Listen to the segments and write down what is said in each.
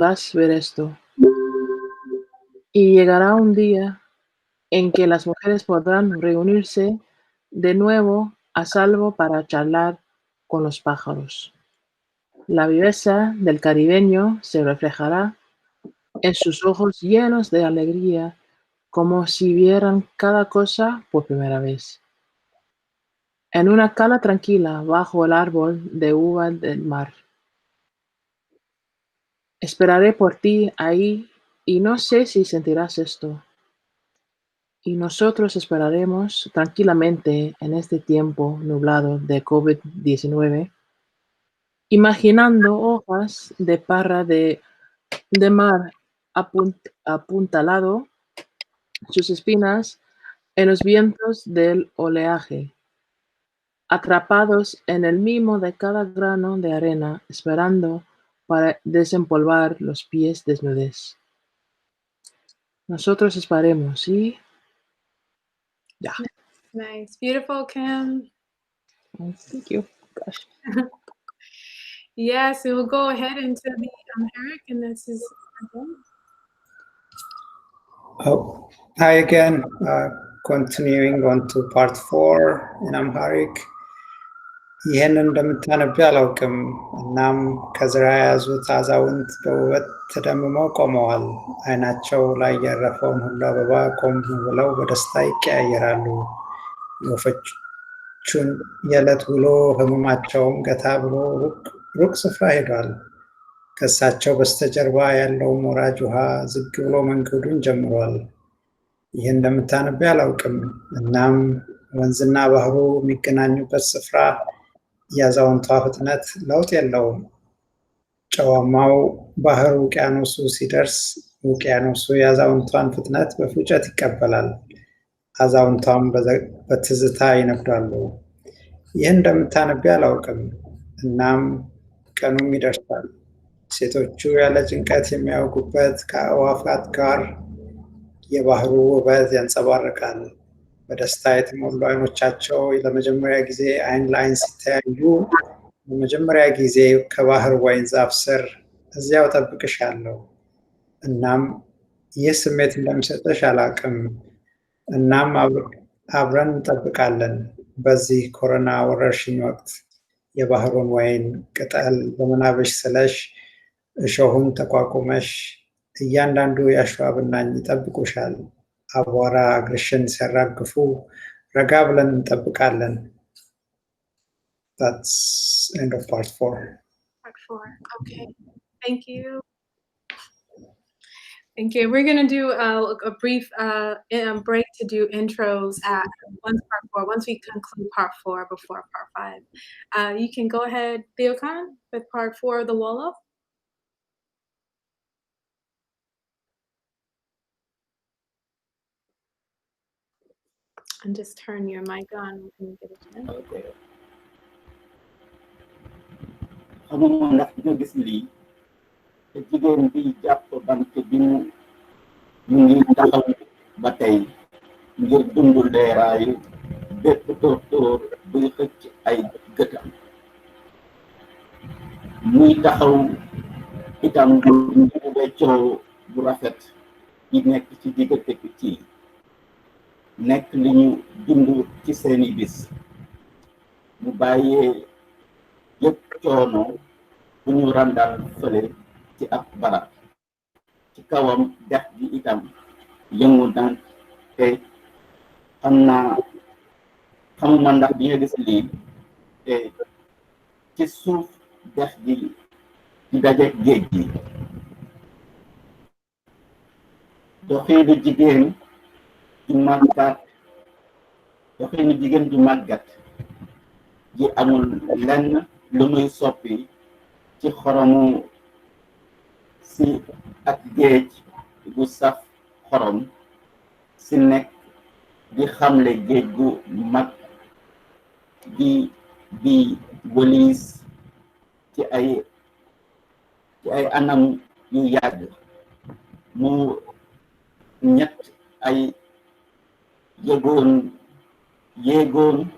podrás ver esto. Y llegará un día en que las mujeres podrán reunirse de nuevo a salvo para charlar con los pájaros. La viveza del caribeño se reflejará en sus ojos llenos de alegría, como si vieran cada cosa por primera vez. En una cala tranquila bajo el árbol de uva del mar. Esperaré por ti ahí y no sé si sentirás esto. Y nosotros esperaremos tranquilamente en este tiempo nublado de COVID-19, imaginando hojas de parra de mar apuntalado, sus espinas en los vientos del oleaje, atrapados en el mimo de cada grano de arena, esperando para desempolvar los pies desnudes. Nosotros esperaremos y ya. Nice. Beautiful, Kim. Thank you. Gosh. Yes, we will go ahead into the Amharic, and this is Oh, hi again. Continuing on to part 4 in Amharic. ይህንን እንደምታነቢ አላውቅም። እናም ከዝራ የያዙት አዛውንት በውበት ተደምመው ቆመዋል። አይናቸው ላይ ያረፈውን ሁሉ አበባ ቆም ብለው በደስታ ይቀያየራሉ። የወፎቹን የዕለት ውሎ ህመማቸውም ገታ ብሎ ሩቅ ስፍራ ሄዷል። ከእሳቸው በስተጀርባ ያለውም ወራጅ ውሃ ዝግ ብሎ መንገዱን ጀምሯል። ይህን እንደምታነቢ አላውቅም። እናም ወንዝና ባህሩ የሚገናኙበት ስፍራ የአዛውንቷ ፍጥነት ለውጥ የለውም። ጨዋማው ባህር ውቅያኖሱ ሲደርስ ውቅያኖሱ የአዛውንቷን ፍጥነት በፉጨት ይቀበላል። አዛውንቷም በትዝታ ይነጉዳሉ። ይህን እንደምታነቢ አላውቅም። እናም ቀኑም ይደርሳል። ሴቶቹ ያለ ጭንቀት የሚያውቁበት ከአዕዋፋት ጋር የባህሩ ውበት ያንጸባርቃል። በደስታ የተሞሉ አይኖቻቸው ለመጀመሪያ ጊዜ አይን ለአይን ሲተያዩ ለመጀመሪያ ጊዜ ከባህር ወይን ዛፍ ስር እዚያው ጠብቅሻለሁ። እናም ይህ ስሜት እንደሚሰጥሽ አላውቅም። እናም አብረን እንጠብቃለን። በዚህ ኮሮና ወረርሽኝ ወቅት የባህሩን ወይን ቅጠል በምናብሽ ስለሽ እሾሁን ተቋቁመሽ እያንዳንዱ የአሸዋ ብናኝ ይጠብቁሻል። አቧራ እግርሽን ሲያራግፉ ረጋ ብለን እንጠብቃለን። That's end of part 4. part 4. Okay, thank you. Thank you. We're going to do a brief break to do intros at once part 4, once we conclude part 4 before part 5. You can go ahead, Theokan, with part 4 of the wolof. And just turn your mic on when you get a chance. Okay. xamuma ndax nga gis lii te jigéen bi jàpp bant bi mu ngi taxaw ba tey ngir dundul leeraayu bépp tóor buy xëcc ay gëtam muy taxaw itam ngir weccoo bu rafet yi nekk ci diggante picc yi nekk li ñu dund ci seeni bis mu bàyyee yëpp coono bu ñu randal fële ci ab barab ci kawam dex gi itam yëngu daan te xamuma ndax di nga gis lii te ci suuf dex gi di dajeek géej gi doxiinu jigéen ju màggat ji amul lenn lu muy soppi ci xoromu si ak géej gu saf xorom si nekk di xamle géej gu mag di wëliis ci ay anam yu yàgg mu ñett ay yéegoon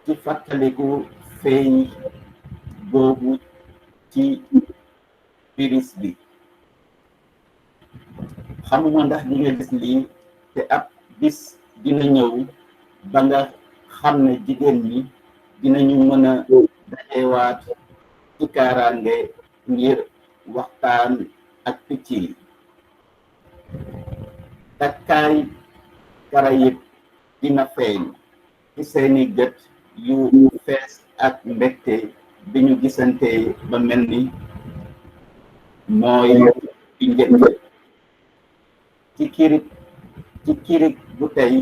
ci fàttaliku feeñ boobu ci virus bi xamuma ndax di nga gis lii te ab bis dina ñëw ba nga xam ne jigéen ñi dinañu mën a dajewaat ci kaaraange ngir waxtaan ak picc yi takkaay Karayib dina feeñ ci seeni gët yu fees ak mbégte bi ñu gisante ba mel ni mooy bi njëkk ci kirik bu tey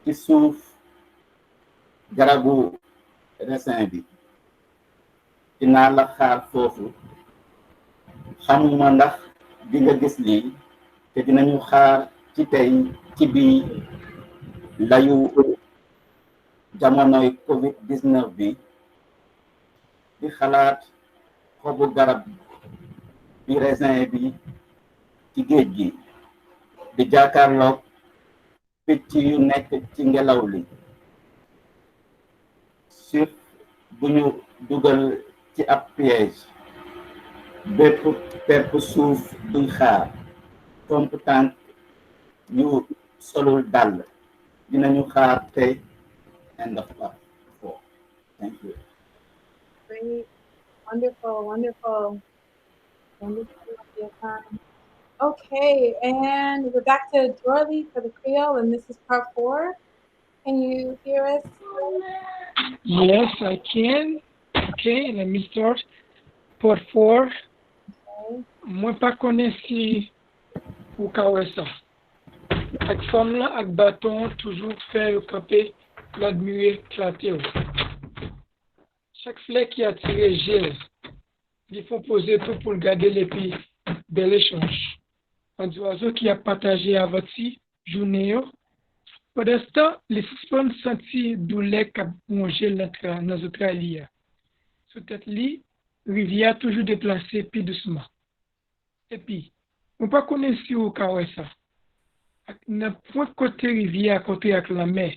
ci suuf garabu raisin bi dinaa la xaar foofu xamuma ndax di nga gis lii te dinañu xaar ci tey ci bii layu jamonoy COVID-19 bi di xalaat xobu garab bi raisin bi ci géej gi di jàkkaarloog picc yu nekk ci ngelaw li suuf bu ñu dugal ci ab piège bépp pepp suuf duy xaar tomp tànk yu solul dàll dinañu xaar tey end of part 4. Thank you. Great. Wonderful, wonderful. Wonderful. Okay, and we're back to Dorothy for the Kreyól, and this is part 4. Can you hear us? Yes, I can. Okay, let me start. Part 4. Okay. Moi pas connaissi ou kawesa. Ak femme là, ak bâton, toujours faire camper, l'admirer, éclater. Chaque flèche qui a tiré gèle, ils font poser tout pour garder les pieds, bel échange. Un oiseau qui a partagé avec si, journée. Pendant ce temps, les suspens sentis douleur qu'a mangé dans notre allié. Sous tête li, rivière toujours déplacée plus doucement. Et puis, on pas connaître si au ça. N'a point côté rivière côté avec la mer.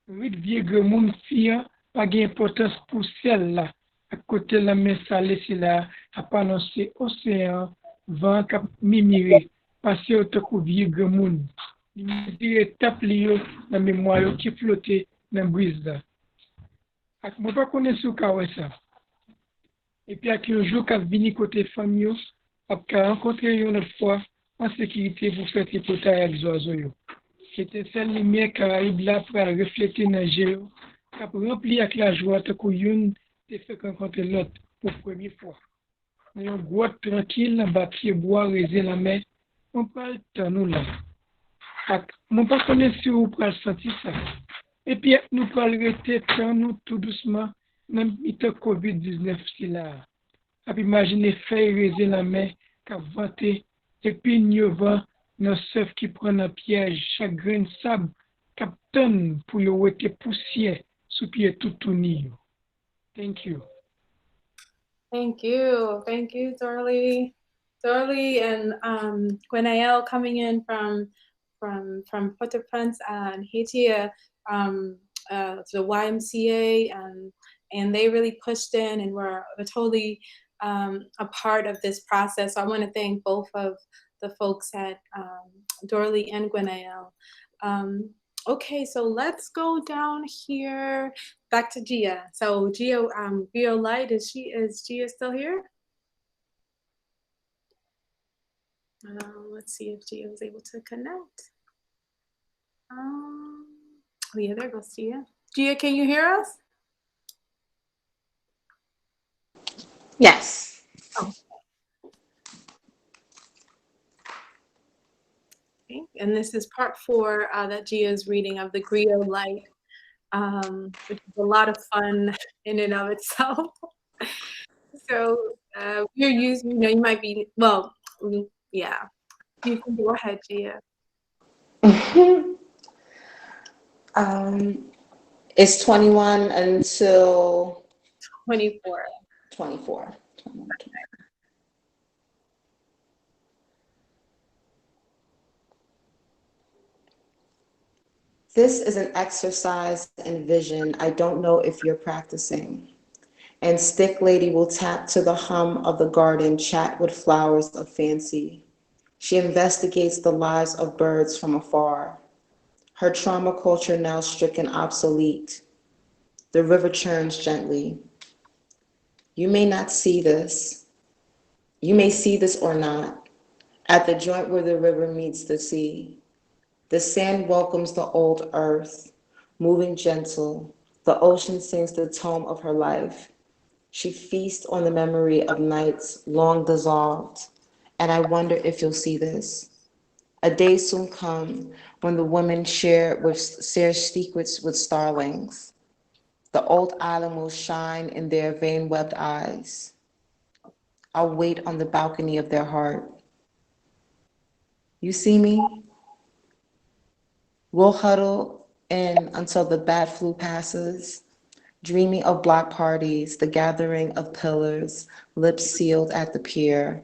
Huit vieux monde fiant pas d'importance pour celle-là. À côté la mer salée c'est là à prononcer océan vent cap mimire passer au coup vieux monde. Il dirait tape lio dans mémoire qui flottait dans brise là. Ak moi pas connaître sou ça. Et puis avec un jour qu'a vini côté famille a rencontré une autre fois en sécurité pour faire tripotage avec les oiseaux. C'était celle lumière Caraïbe là pour refléter dans le géo, qui a rempli avec la joie de qu'on te fait rencontrer l'autre pour la première fois. Dans un grotte tranquille, dans bâti bois, raiser la mer, on parle de nous là. Mon pas connaître si vous pouvez sentir ça. Et puis nous parlons rester nous tout doucement, dans le COVID-19 si là. A imaginer faire raiser la mer, qui a vanté. Et puis, nous avons nos surf qui prennent un piège, chaque grain de sable, captain pour y être poussière sous pied tout tourné. Thank you. Thank you. Thank you, Dorley. Dorley and Gwenaëlle coming in from Port-au-Prince and Haiti, to the YMCA, and they really pushed in and were totally a part of this process. So I want to thank both of the folks at Dorley and Gwenaëlle. Okay, so let's go down here back to Gia. So Gia, griotlite, is Gia still here? Let's see if Gia was able to connect. Oh yeah, there goes Gia. Gia, can you hear us? Yes. Oh. Okay. And this is part 4 that Gia is reading of the griotlite, which is a lot of fun in and of itself. So we're using, you might be, well, yeah. You can go ahead, Gia. It's 21 until 24. 24. This is an exercise in vision. I don't know if you're practicing. And stick lady will tap to the hum of the garden, chat with flowers of fancy. She investigates the lives of birds from afar. Her trauma culture now stricken obsolete. The river churns gently. You may not see this. You may see this or not. At the joint where the river meets the sea, the sand welcomes the old earth, moving gentle. The ocean sings the tone of her life. She feasts on the memory of nights long dissolved. And I wonder if you'll see this. A day soon come when the women share secrets with starlings. The old island will shine in their vein-webbed eyes. I'll wait on the balcony of their heart. You see me? We'll huddle in until the bat flu passes, dreaming of block parties, the gathering of pillars, lips sealed at the pier,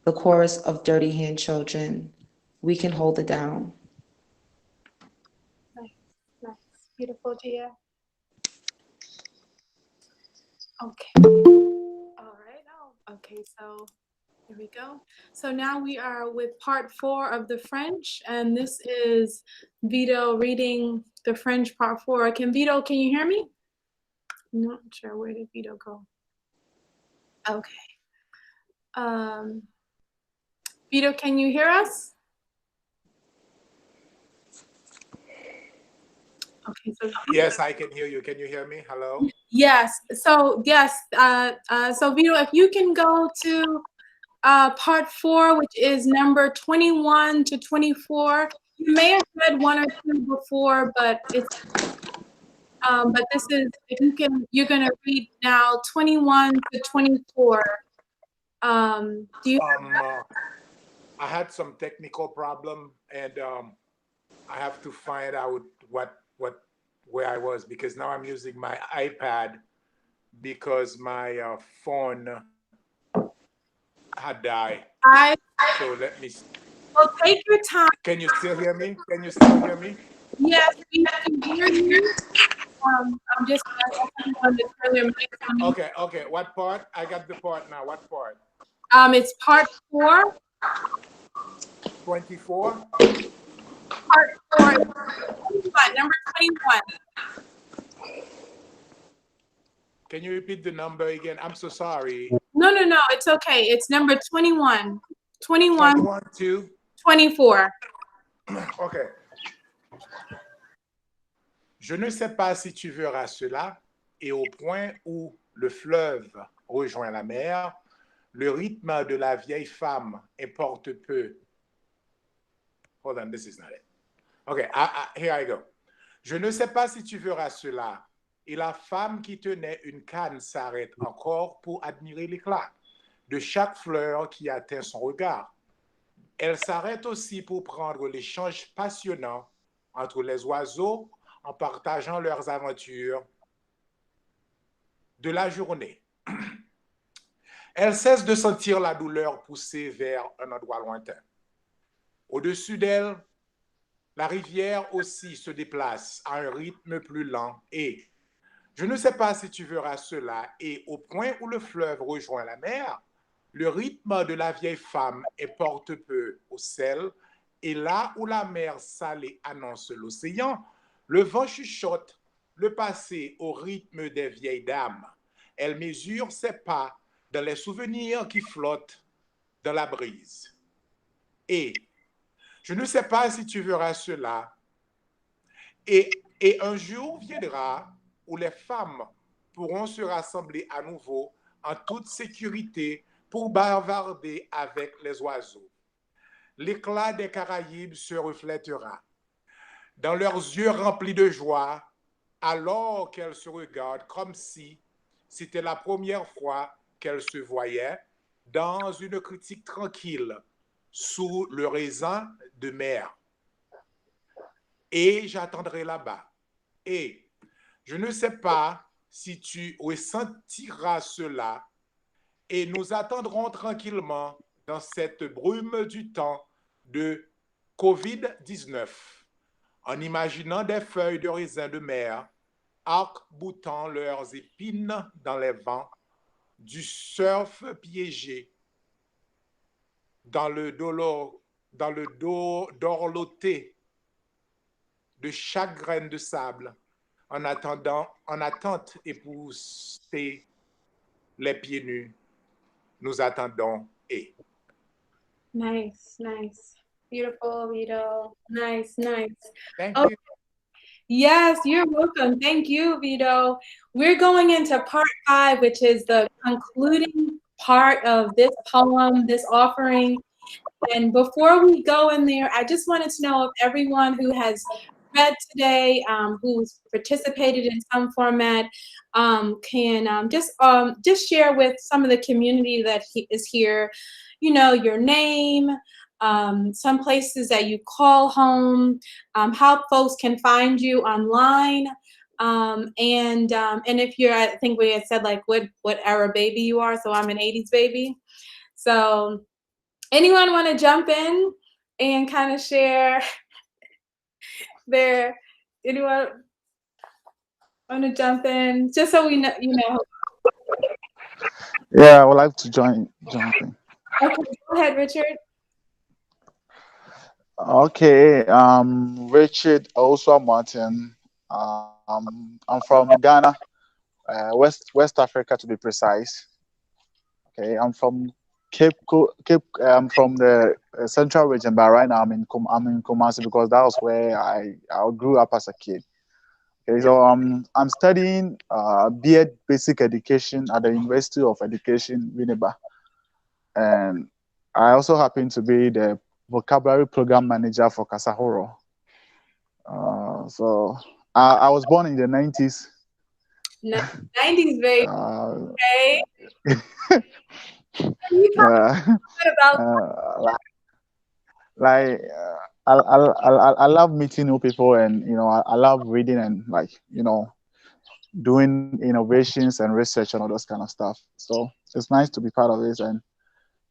the chorus of dirty hand children. We can hold it down. Nice, nice, beautiful, Gia. Okay. All right. Oh, okay. So here we go. So now we are with part 4 of the French, and this is Vido reading the French part 4. Can you hear me? I'm not sure, where did Vido go? Okay. Vido, can you hear us? Okay, so yes, I can hear you. Can you hear me? Hello? Yes. So Vido, if you can go to part 4, which is number 21 to 24. You may have read 1 or 2 before, but this is, if you can, you're gonna read now 21 to 24. Do you? I had some technical problem, and I have to find out where I was, because now I'm using my iPad because my phone had died. So let me see. Well, take your time. Can you still hear me? Can you still hear me? Yes, we can hear you. I'm just going to turn your mic on. Okay. What part? I got the part now. What part? It's part 4. 24? Part 4, 21, number 21. Can you repeat the number again? I'm so sorry. No, it's okay. It's number 21. 21 to 24. OK. Je ne sais pas si tu verras cela, et au point où le fleuve rejoint la mer, le rythme de la vieille femme importe peu. Hold on, this is not it. OK, here I go. Je ne sais pas si tu verras cela, et la femme qui tenait une canne s'arrête encore pour admirer l'éclat de chaque fleur qui atteint son regard. Elle s'arrête aussi pour prendre l'échange passionnant entre les oiseaux en partageant leurs aventures de la journée. Elle cesse de sentir la douleur pousser vers un endroit lointain. Au-dessus d'elle, la rivière aussi se déplace à un rythme plus lent et, je ne sais pas si tu verras cela, et au point où le fleuve rejoint la mer, le rythme de la vieille femme importe peu au sel, et là où la mer salée annonce l'océan, le vent chuchote le passé au rythme des vieilles dames. Elle mesure ses pas dans les souvenirs qui flottent dans la brise. Et je ne sais pas si tu verras cela, et un jour viendra où les femmes pourront se rassembler à nouveau en toute sécurité pour bavarder avec les oiseaux. L'éclat des Caraïbes se reflètera dans leurs yeux remplis de joie, alors qu'elles se regardent comme si c'était la première fois qu'elles se voyaient dans une critique tranquille sous le raisin de mer. Et j'attendrai là-bas. Et je ne sais pas si tu ressentiras cela, et nous attendrons tranquillement dans cette brume du temps de COVID-19, en imaginant des feuilles de raisin de mer arc-boutant leurs épines dans les vents, du surf piégé, dans le dos dorloté de chaque graine de sable, en attente épousseter les pieds nus. Nous attendons et. Nice, nice. Beautiful, Vito. Nice, nice. Thank you. Yes, you're welcome. Thank you, Vito. We're going into part 5, which is the concluding part of this poem, this offering. And before we go in there, I just wanted to know if everyone who has read today, who's participated in some format, can just share with some of the community that is here, your name, some places that you call home, how folks can find you online, and if you're, I think we had said like what era baby you are, so I'm an 80s baby. So anyone want to jump in and kind of share anyone want to jump in, just so we know, Yeah, I would like to jump in. Okay, go ahead, Richard. Okay, Richard also Martin. I'm from Ghana, West Africa to be precise. Okay, I'm from I'm from the central region, but right now I'm in Kumasi because that was where I grew up as a kid. Okay, so I'm studying B.Ed Basic Education at the University of Education, Winneba, and I also happen to be the vocabulary program manager for Kasahoro. So I was born in the 90s. 90s, baby. Okay. Yeah. I love meeting new people, and I love reading and doing innovations and research and all those kind of stuff. So it's nice to be part of this, and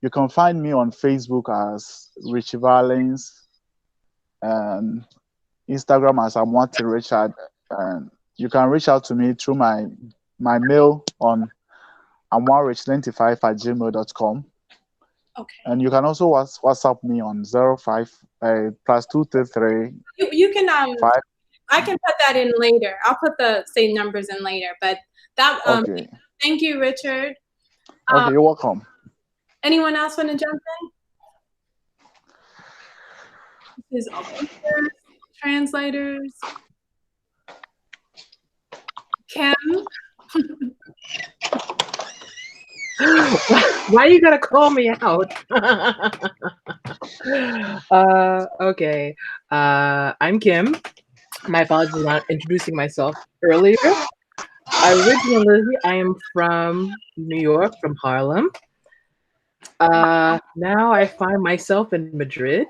you can find me on Facebook as Richie Valens and Instagram as Amwati Richard, and you can reach out to me through my mail on amwarich95@gmail.com. Okay. And you can also WhatsApp me on 05 +233. You can I can put that in later. I'll put the same numbers in later. But that okay. Thank you, Richard. Okay, you're welcome. Anyone else want to jump in? This is authors, translators. Kim. Why you gotta call me out? Okay. I'm Kim. My apologies for not introducing myself earlier. Originally, I am from New York, from Harlem. Now I find myself in Madrid.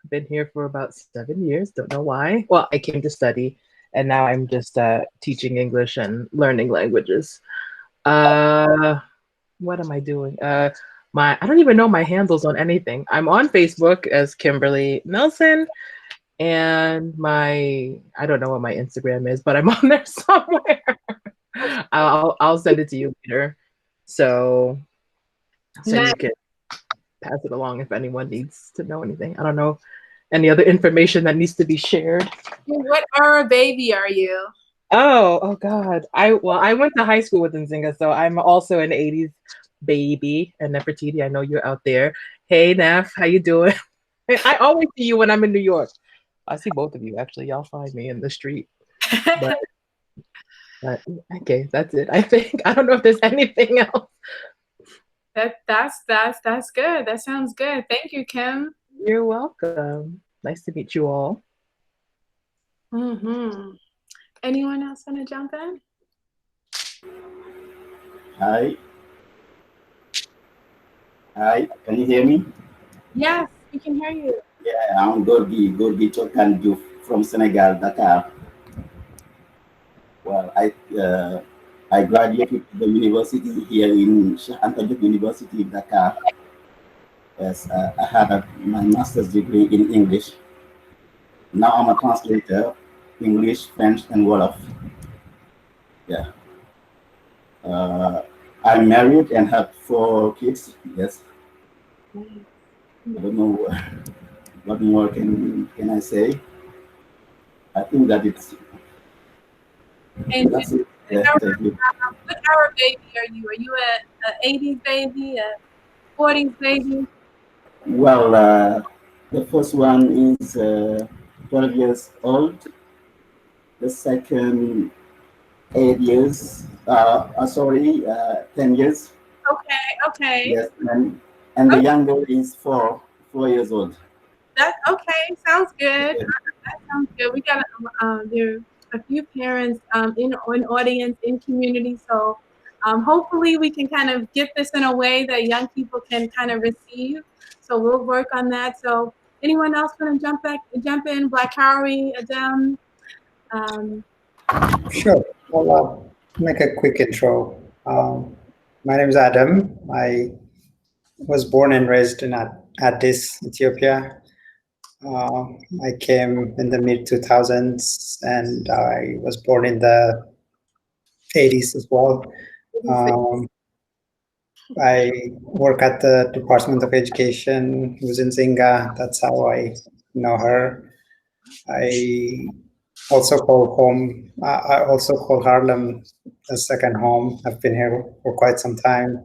Been here for about 7 years. Don't know why. Well, I came to study, and now I'm just teaching English and learning languages. What am I doing? I don't even know my handles on anything. I'm on Facebook as Kimberly Nelson, and I don't know what my Instagram is, but I'm on there somewhere. I'll send it to you later, so you can pass it along if anyone needs to know anything. I don't know any other information that needs to be shared. What era baby are you? Oh God. I went to high school with Nzinga, so I'm also an 80s baby. And Nefertiti, I know you're out there. Hey Nef, how you doing? I always see you when I'm in New York. I see both of you actually. Y'all find me in the street. But okay, that's it. I think I don't know if there's anything else. That's good. That sounds good. Thank you, Kim. You're welcome. Nice to meet you all. Anyone else want to jump in? Hi. Can you hear me? Yes, we can hear you. Yeah, I'm Gorgi Chokan Diouf from Senegal, Dakar. Well, I graduated from the university here in Cheikh Anta Diop University in Dakar. Yes, I had my master's degree in English. Now I'm a translator, English, French, and Wolof. Yeah. I'm married and have 4 kids. Yes. I don't know what more can I say. I think that it's And that's it. Yeah, thank you. what era baby are you? Are you a 80s baby, a 40s baby? Well, the first one is 12 years old. The second 8 years. Sorry, 10 years. Okay, okay. Yes, and the younger is 4 years old. That okay, sounds good. That sounds good. We got there are a few parents in audience in community, so hopefully we can kind of get this in a way that young people can kind of receive. So we'll work on that. So anyone else want to jump in? Black Harry, Adam. Um, Sure. I'll make a quick intro. My name is Adam. I was born and raised in Addis, Ethiopia. I came in the mid 2000s, and I was born in the 80s as well. I work at the Department of Education, who's in Zinga. That's how I know her. I also call home. I also call Harlem a second home. I've been here for quite some time,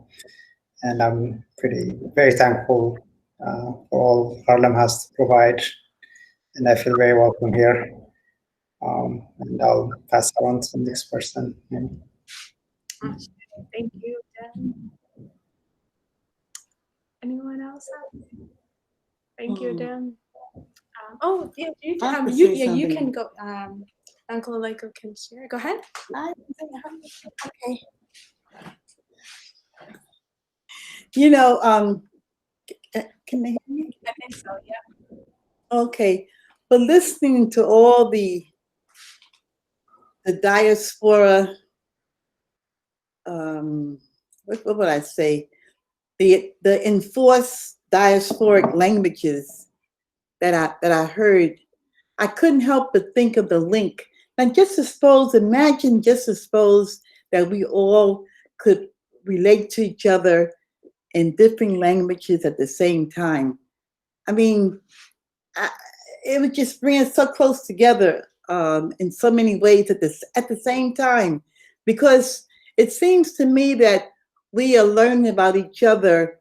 and I'm very thankful for all Harlem has to provide, and I feel very welcome here. And I'll pass on to the next person. Thank you, Dan. Anyone else? Thank you, Dan. Oh, yeah, you can go. Uncle Aleko can share. Go ahead. Okay. You know, can they hear me? I think so, yeah. Okay. But listening to all the diaspora, what would I say? The enforced diasporic languages that I heard, I couldn't help but think of the link. And imagine that we all could relate to each other in different languages at the same time. I mean, it would just bring us so close together in so many ways at the same time, because it seems to me that we are learning about each other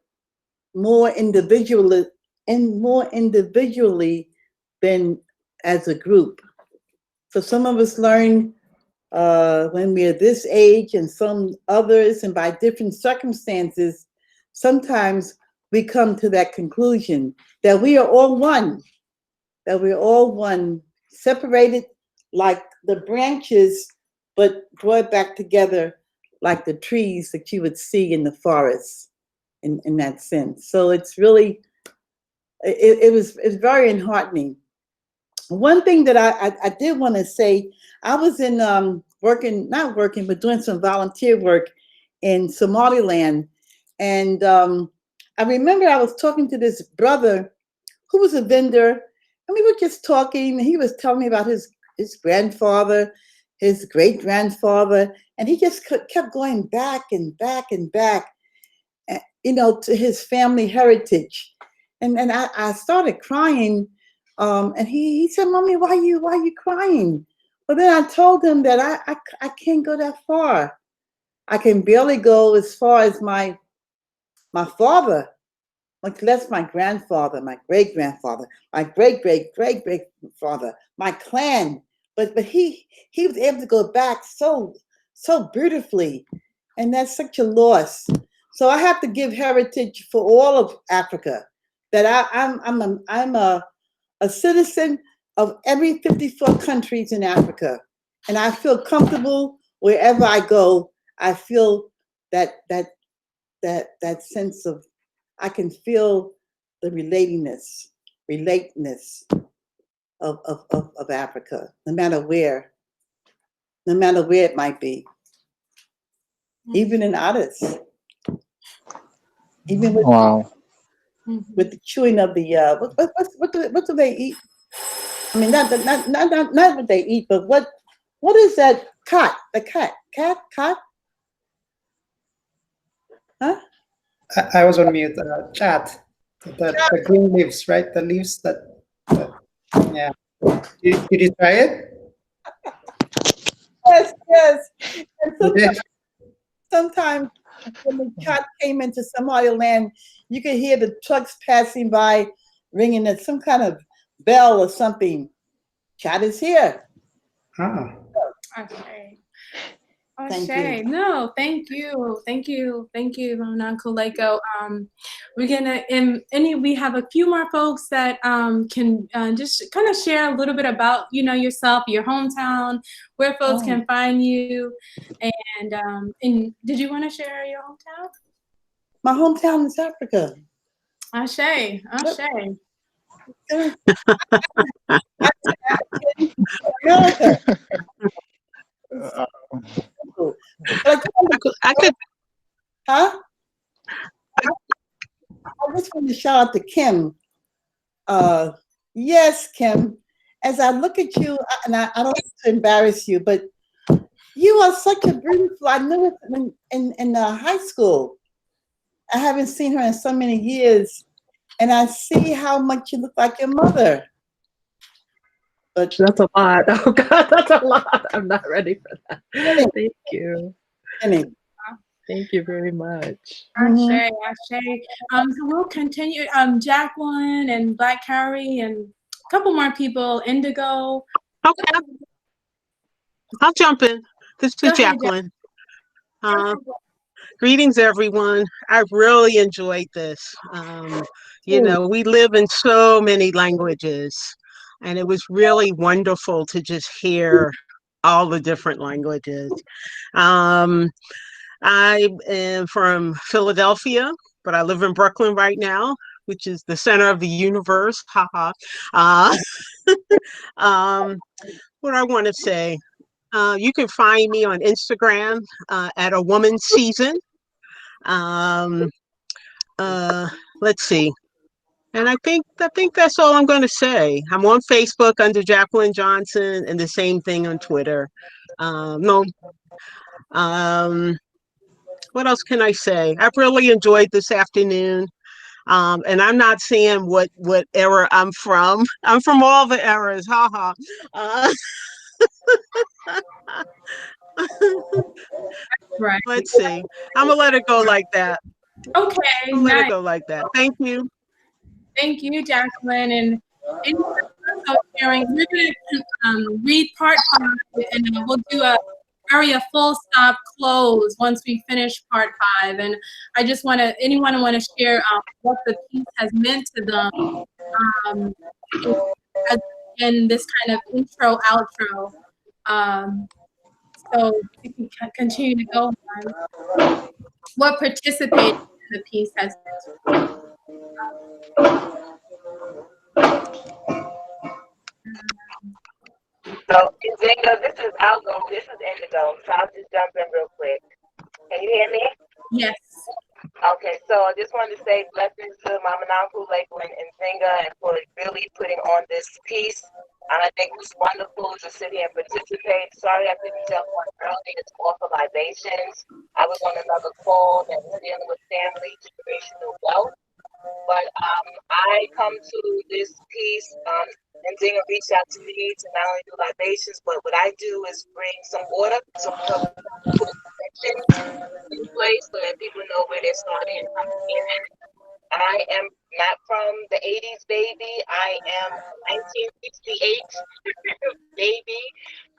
more individually than as a group. So some of us learn when we are this age, and some others, and by different circumstances, sometimes we come to that conclusion that we are all one, separated like the branches, but brought back together like the trees that you would see in the forest, in that sense. So it's really, it's very enheartening. One thing that I did want to say, I was in doing some volunteer work in Somaliland. And I remember I was talking to this brother who was a vendor, and we were just talking. He was telling me about his grandfather, his great grandfather, and he just kept going back and back and back, to his family heritage. And I started crying. And he said, "Mommy, why are you crying?" But then I told him that I can't go that far. I can barely go as far as my father, much less my grandfather, my great grandfather, my great great great great father, my clan. But he was able to go back so beautifully, and that's such a loss. So I have to give heritage for all of Africa. That I'm a citizen of every 54 countries in Africa, and I feel comfortable wherever I go. I feel that sense of, I can feel the relatedness of Africa, no matter where it might be, even in others, even with, Wow. with the chewing of the what do they eat? I mean, not what they eat, but what is that cut, the cut, cut. Huh? I was on mute. Chat. The green leaves, right? The leaves that yeah. Did you try it? Yes, yes. And You did? sometimes when the cat came into Somali land, you could hear the trucks passing by ringing at some kind of bell or something. Cat is here. Ah. Okay. Thank Shay. you. No, thank you, Uncle Leko. We're gonna we have a few more folks that can just kind of share a little bit about yourself, your hometown, where folks can find you, and did you want to share your hometown? My hometown is Africa. Ashe. America. I could. Huh? I just want to shout out to Kim. Yes, Kim. As I look at you, and I don't want to embarrass you, but you are such a beautiful. I knew it in high school. I haven't seen her in so many years, and I see how much you look like your mother. But that's a lot. Oh God, that's a lot. I'm not ready for that. Thank you. Thank you very much. Ashe. So we'll continue. Jacqueline and Black Carrie and a couple more people. Indigo. Okay. I'll jump in. This is Jacqueline. Greetings, everyone. I really enjoyed this. We live in so many languages, and it was really wonderful to just hear all the different languages. I am from Philadelphia, but I live in Brooklyn right now, which is the center of the universe. Haha. What I want to say, you can find me on Instagram at A Woman Season. Let's see. And I think that's all I'm going to say. I'm on Facebook under Jacqueline Johnson, and the same thing on Twitter. What else can I say? I've really enjoyed this afternoon. And I'm not saying what era I'm from. I'm from all the eras. Haha. Right. Let's see. I'm gonna let it go like that. Okay. I'll let it go like that. Thank you. Thank you, Jacqueline. And also sharing, we're going to read part 5, and we'll do a full stop close once we finish part 5. And I just anyone want to share what the piece has meant to them in this kind of intro, outro. So we can continue to go on. What participated in the piece has meant to them. So, Indigo, this is Indigo, so I'll just jump in real quick. Can you hear me? Yes. Okay, so I just wanted to say blessings to Mama Nanku, Lakeland, and Zinga, and for really putting on this piece. And I think it's wonderful to sit here and participate. Sorry I couldn't jump on earlier to offer libations. I was on another call that was dealing with family generational wealth. But I come to this piece, and Zinga reached out to me to not only do libations, but what I do is bring some order, so we help put sections in place so that people know where they're starting and coming in. I am not from the 80s, baby. I am 1968 baby.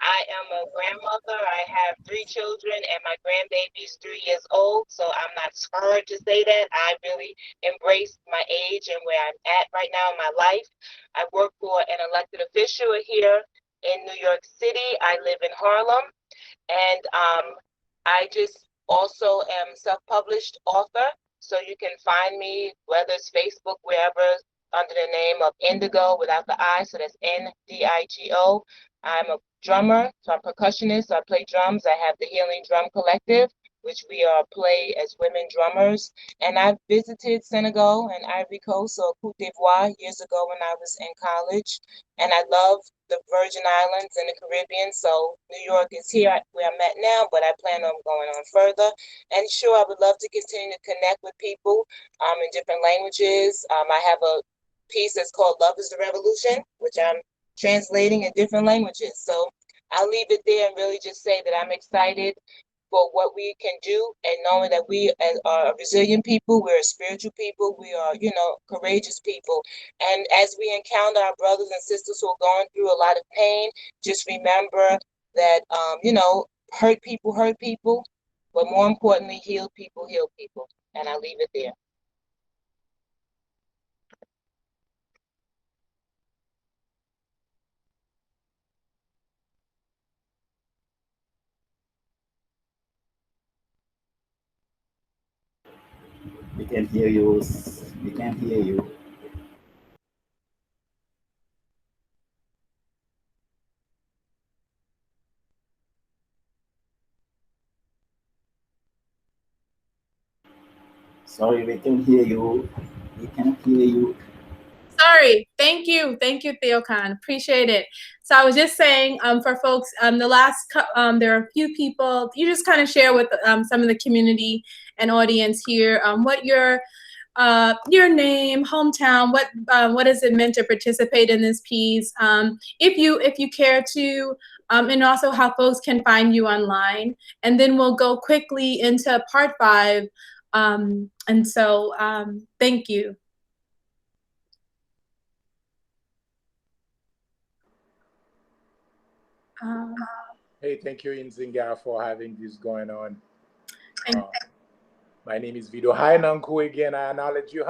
I am a grandmother. I have 3 children, and my grandbaby is 3 years old. So I'm not scared to say that. I really embrace my age and where I'm at right now in my life. I work for an elected official here in New York City. I live in Harlem, and I just also am self-published author. So you can find me, whether it's Facebook, wherever, under the name of Indigo without the I, so that's Ndigo. I'm a drummer, so I'm a percussionist, so I play drums. I have the Healing Drum Collective, which we play as women drummers. And I visited Senegal and Ivory Coast, so Cote d'Ivoire, years ago when I was in college. And I love the Virgin Islands and the Caribbean. So New York is here where I'm at now, but I plan on going on further. And sure, I would love to continue to connect with people in different languages. I have a piece that's called Love is the Revolution, which I'm translating in different languages. So I'll leave it there and really just say that I'm excited for what we can do, and knowing that we are a resilient people, we're a spiritual people, we are, courageous people. And as we encounter our brothers and sisters who are going through a lot of pain, just remember that, hurt people, but more importantly, heal people. And I'll leave it there. We can hear you. We can hear you. Sorry, we can hear you. We can't hear you. Sorry. Thank you, Theokan. Appreciate it. So I was just saying, for folks, there are a few people. You just kind of share with some of the community and audience here what your name, hometown, what has it meant to participate in this piece, if you care to, and also how folks can find you online. And then we'll go quickly into part 5. And so thank you. Hey, thank you, Nzinga, for having this going on. My name is Vido. Hi, Nanku again. I acknowledge you.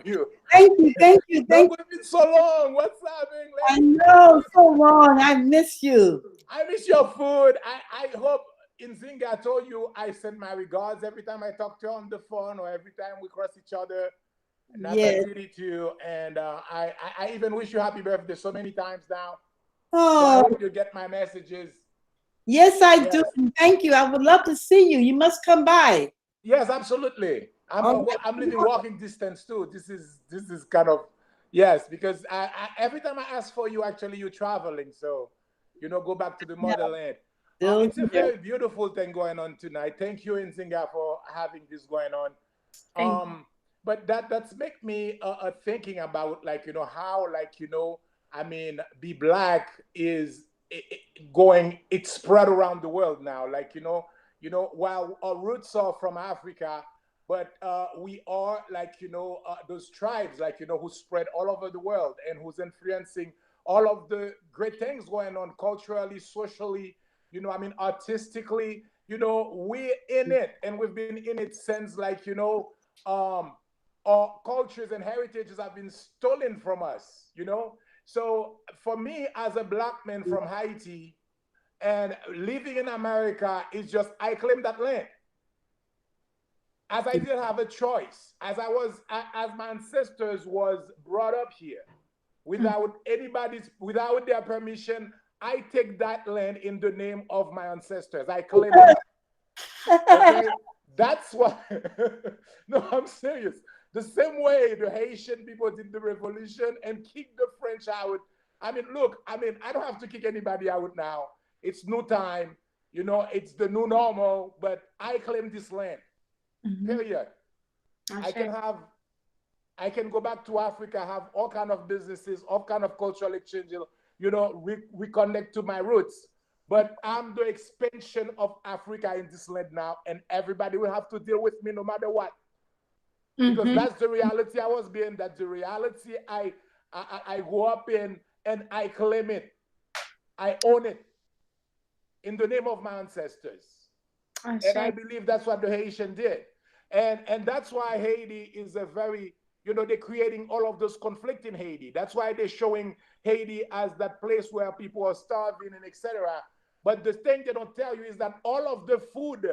You. Thank you. It's been so long. What's happening? I know, so long. I miss you. I miss your food. I hope, Nzinga, I told you I send my regards every time I talk to you on the phone or every time we cross each other. And I did it too. And I even wish you happy birthday so many times now. Oh. So I hope you get my messages. Yes, I do. Thank you. I would love to see you. You must come by. Yes, absolutely. I'm living walking distance too. This is kind of, yes, because every time I ask for you, actually you're traveling. So, go back to the motherland. It's a very beautiful thing going on tonight. Thank you, Nzinga, for having this going on. But that's make me thinking about how be Black is it's spread around the world now. While our roots are from Africa, but we are those tribes who spread all over the world and who's influencing all of the great things going on culturally, socially, artistically. We're in it, and we've been in it since our cultures and heritages have been stolen from us. So for me, as a Black man from Haiti and living in America, is just I claim that land. As I didn't have a choice, as my ancestors was brought up here, without their permission, I take that land in the name of my ancestors. I claim it. Okay? That's why. No, I'm serious. The same way the Haitian people did the revolution and kicked the French out. Look, I don't have to kick anybody out now. It's new time. It's the new normal, but I claim this land. Period. I can go back to Africa, have all kind of businesses, all kind of cultural exchanges, reconnect to my roots. But I'm the expansion of Africa in this land now, and everybody will have to deal with me no matter what. Because that's the reality I was being, that's the reality I grew up in, and I claim it. I own it in the name of my ancestors. And I believe that's what the Haitian did. And that's why Haiti is a very, they're creating all of those conflict in Haiti. That's why they're showing Haiti as that place where people are starving and etc. But the thing they don't tell you is that all of the food,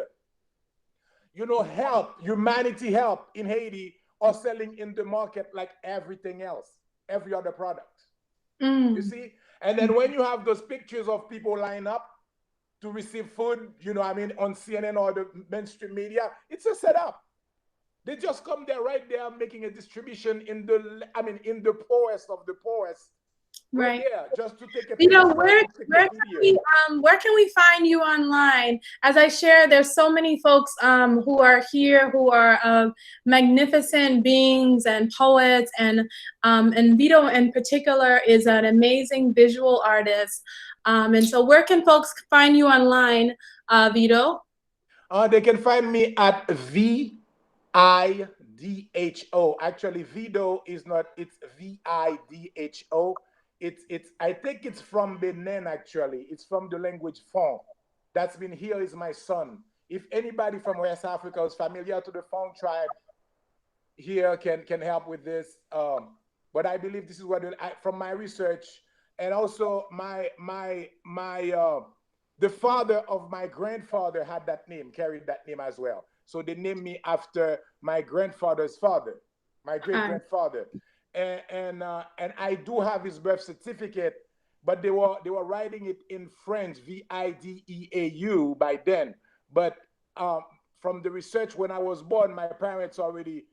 humanity help in Haiti are selling in the market like everything else, every other product. You see? And then when you have those pictures of people line up to receive food, you know, I mean, on CNN or the mainstream media. It's a setup. They just come there right there making a distribution in the, I mean, in the poorest of the poorest. Right there, just to take a You know, picture, where can we find you online? As I share, there's so many folks who are here who are magnificent beings and poets, and Vido in particular is an amazing visual artist. And so where can folks find you online, Vido? They can find me at VIDHO. Actually, Vido is not, it's VIDHO. It's I think it's from Benin, actually. It's from the language Fon. That's been here is my son. If anybody from West Africa is familiar to the Fon tribe here can help with this. But I believe this is what from my research, and also the father of my grandfather had that name, carried that name as well. So they named me after my grandfather's father, my great grandfather. And I do have his birth certificate, but they were writing it in French, Videau by then. But from the research when I was born, my parents already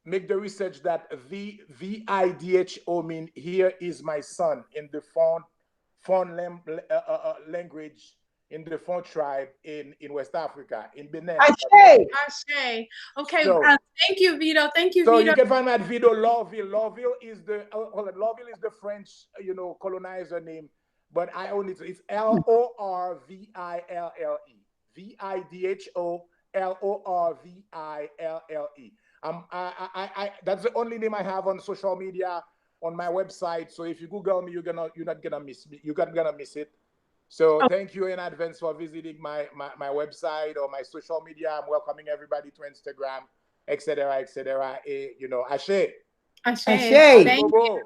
make the research that Vidho mean here is my son in the Fon language, in the Fon tribe in West Africa, in Benin. Ashe. Okay, So, thank you, Vido. Thank you, so Vido. you can find me at Vido Lorville. Lorville is the French, you know, colonizer name, but I own it. It's Lorville. Vidho Lorville. That's the only name I have on social media, on my website. So if you Google me, you're not gonna miss me. You're not gonna miss it. So thank you in advance for visiting my website or my social media. I'm welcoming everybody to Instagram, etc., etc. You know, Ashe. Ashe. Thank you.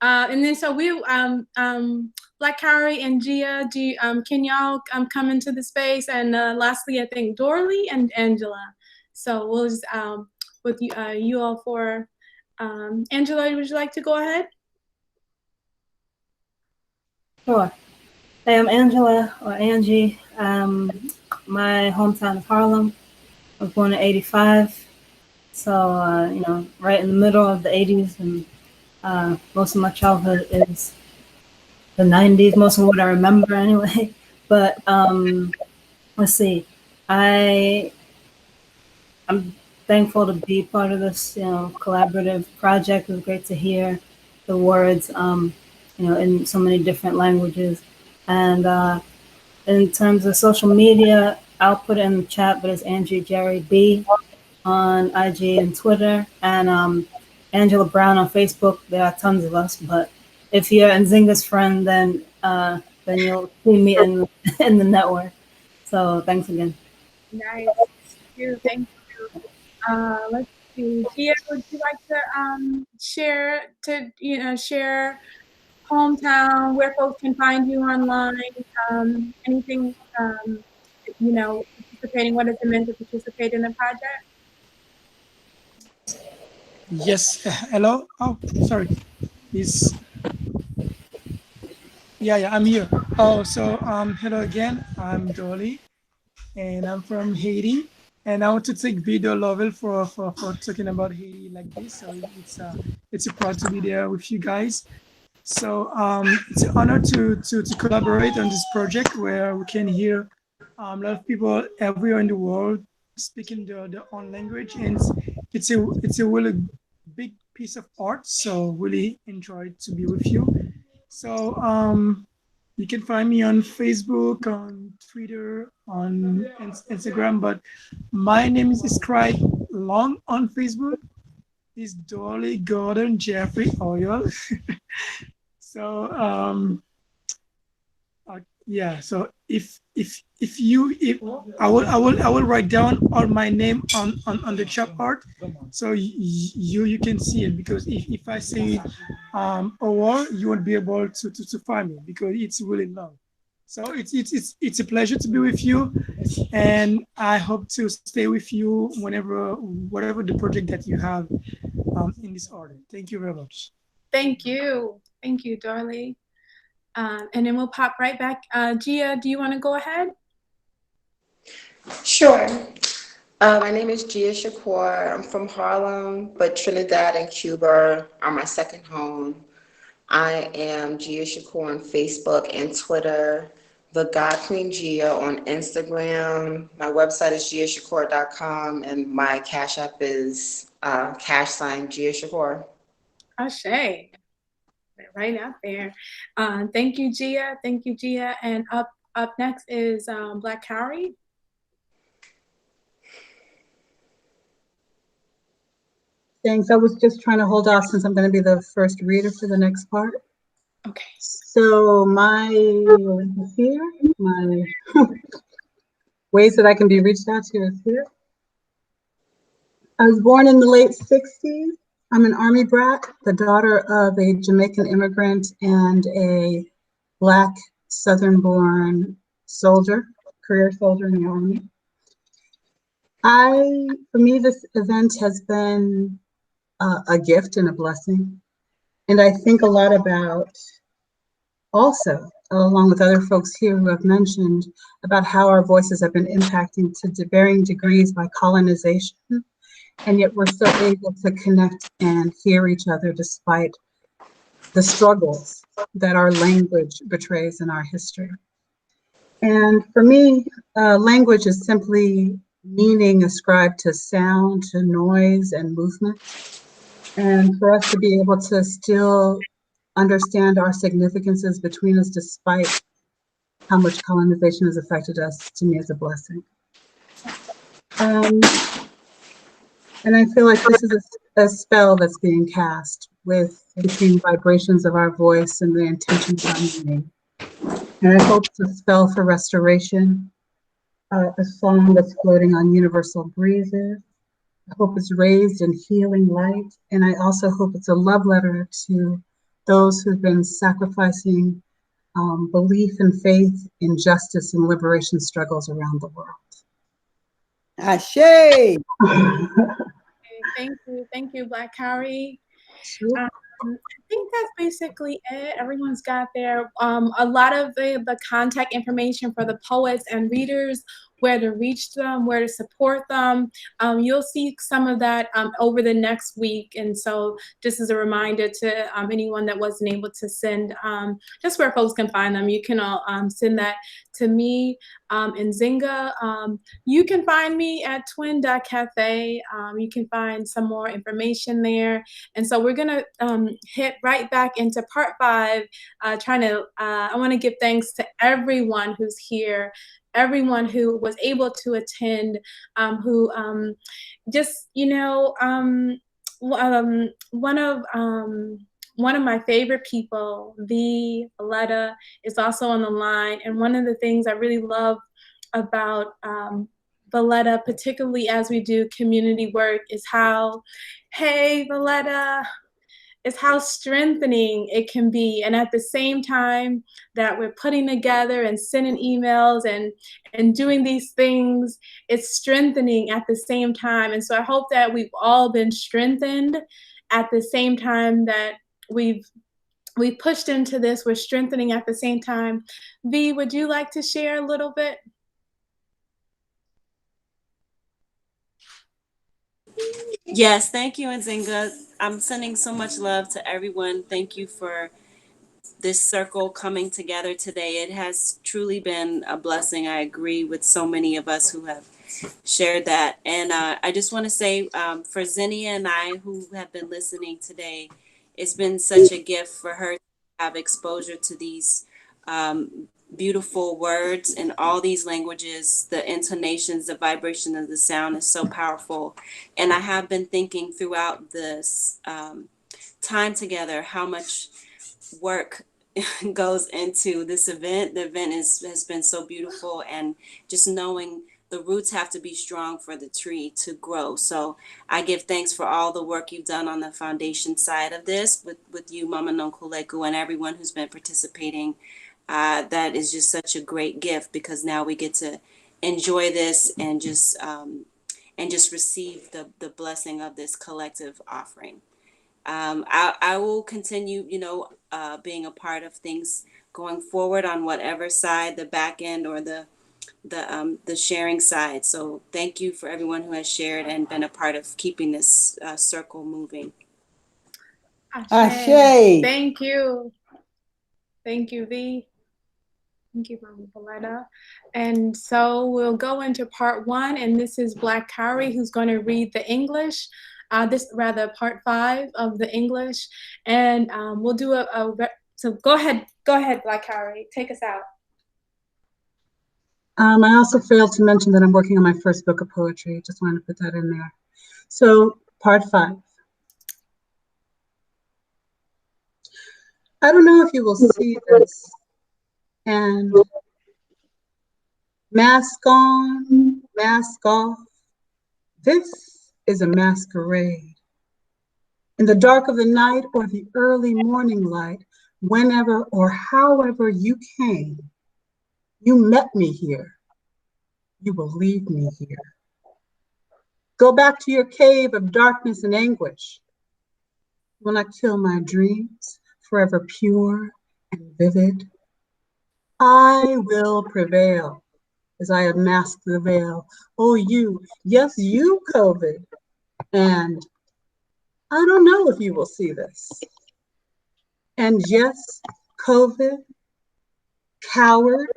And then so we Black Carrie and Gia, can y'all come into the space? And lastly, I think Dorley and Angela. So we'll just with you all for Angela, would you like to go ahead? Sure. Hey, I'm Angela, or Angie. My hometown is Harlem. I was born in '85, so you know, right in the middle of the '80s, and most of my childhood is the '90s. Most of what I remember, anyway. But let's see. I'm thankful to be part of this, you know, collaborative project. It was great to hear the words, you know, in so many different languages. And in terms of social media, I'll put it in the chat, but it's Angie Jerry B on IG and Twitter, and Angela Brown on Facebook. There are tons of us, but if you're Nzinga's friend, then you'll see me in the network. So thanks again. Nice. Thank you. Thank you. Let's see. Gia, would you like to share hometown, where folks can find you online, anything, you know, participating, what is it meant to participate in the project? Yes, hello. Oh, sorry. Yeah, I'm here. Oh, so hello again. I'm Dolly, and I'm from Haiti. And I want to thank Vido Lorville for talking about Haiti like this. So it's a proud to be there with you guys. So it's an honor to collaborate on this project where we can hear a lot of people everywhere in the world speaking their own language, and it's a really big piece of art. So really enjoyed to be with you. So you can find me on Facebook, on Twitter, on Instagram, but my name is described long on Facebook. Is Dolly Gordon Jeffrey Oyol. So yeah. So if I will write down all my name on the chat art, so you can see it, because if I say Oyol, you won't be able to find me because it's really long. So it's a pleasure to be with you, and I hope to stay with you whatever the project that you have in this order. Thank you very much. Thank you, Darley. And then we'll pop right back. Gia, do you want to go ahead? Sure. My name is Gia Shakur. I'm from Harlem, but Trinidad and Cuba are my second home. I am Gia Shakur on Facebook and Twitter, the God Queen Gia on Instagram. My website is giashakur.com, and my Cash App is # Gia Shakur. Ashe. Right out there. Thank you, Gia. Thank you, Gia. And up next is Black Carrie. Thanks. I was just trying to hold off since I'm going to be the first reader for the next part. Okay. So my here, my ways that I can be reached out to is here. I was born in the late 60s. I'm an Army brat, the daughter of a Jamaican immigrant and a Black Southern-born soldier, career soldier in the Army. For me, this event has been a gift and a blessing. And I think a lot about also, along with other folks here who have mentioned, about how our voices have been impacting to varying degrees by colonization. And yet we're still able to connect and hear each other despite the struggles that our language betrays in our history. And for me, language is simply meaning ascribed to sound, to noise, and movement. And for us to be able to still understand our significances between us despite how much colonization has affected us, to me, is a blessing. And I feel like this is a spell that's being cast between vibrations of our voice and the intentions of our meaning. And I hope it's a spell for restoration, a song that's floating on universal breezes. I hope it's raised in healing light. And I also hope it's a love letter to those who've been sacrificing belief and faith in justice and liberation struggles around the world. Ashe! Thank you, Black Carrie. Sure. I think that's basically it. Everyone's got a lot of the contact information for the poets and readers, where to reach them, where to support them. You'll see some of that over the next week. And so just as a reminder to anyone that wasn't able to send, just where folks can find them, you can all send that to me and Zinga. You can find me at twin.cafe. You can find some more information there. And so we're gonna hit right back into part 5, I wanna give thanks to everyone who's here, everyone who was able to attend, who just, one of my favorite people, Valletta, is also on the line. And one of the things I really love about Valletta, particularly as we do community work, is how, hey, Valletta, is how strengthening it can be. And at the same time that we're putting together and sending emails and doing these things, it's strengthening at the same time. And so I hope that we've all been strengthened at the same time that we've pushed into this. We're strengthening at the same time. V, would you like to share a little bit? Yes, thank you, Nzinga. I'm sending so much love to everyone. Thank you for this circle coming together today. It has truly been a blessing. I agree with so many of us who have shared that. And I just want to say for Zinnia and I who have been listening today, it's been such a gift for her to have exposure to these beautiful words in all these languages. The intonations, the vibration of the sound is so powerful. And I have been thinking throughout this time together how much work goes into this event. The event has been so beautiful, and just knowing the roots have to be strong for the tree to grow. So I give thanks for all the work you've done on the foundation side of this with you, Mama Nonkuleku, and everyone who's been participating. That is just such a great gift, because now we get to enjoy this and just receive the blessing of this collective offering. I will continue, being a part of things going forward on whatever side, the back end or the sharing side. So thank you for everyone who has shared and been a part of keeping this circle moving. Ashe. Thank you. Thank you, V. Thank you, Mama Valletta. And so we'll go into part 1, and this is Black Cowrie who's going to read the English. Part 5 of the English, and we'll do so go ahead, Black Cowrie, take us out. I also failed to mention that I'm working on my first book of poetry. Just wanted to put that in there. So, part 5. I don't know if you will see this. And mask on, mask off. This is a masquerade. In the dark of the night or the early morning light, whenever or however you came, you met me here. You will leave me here. Go back to your cave of darkness and anguish. Will not kill my dreams, forever pure and vivid. I will prevail as I unmask the veil. Oh, you, yes, you, COVID. And I don't know if you will see this. And yes, COVID, coward,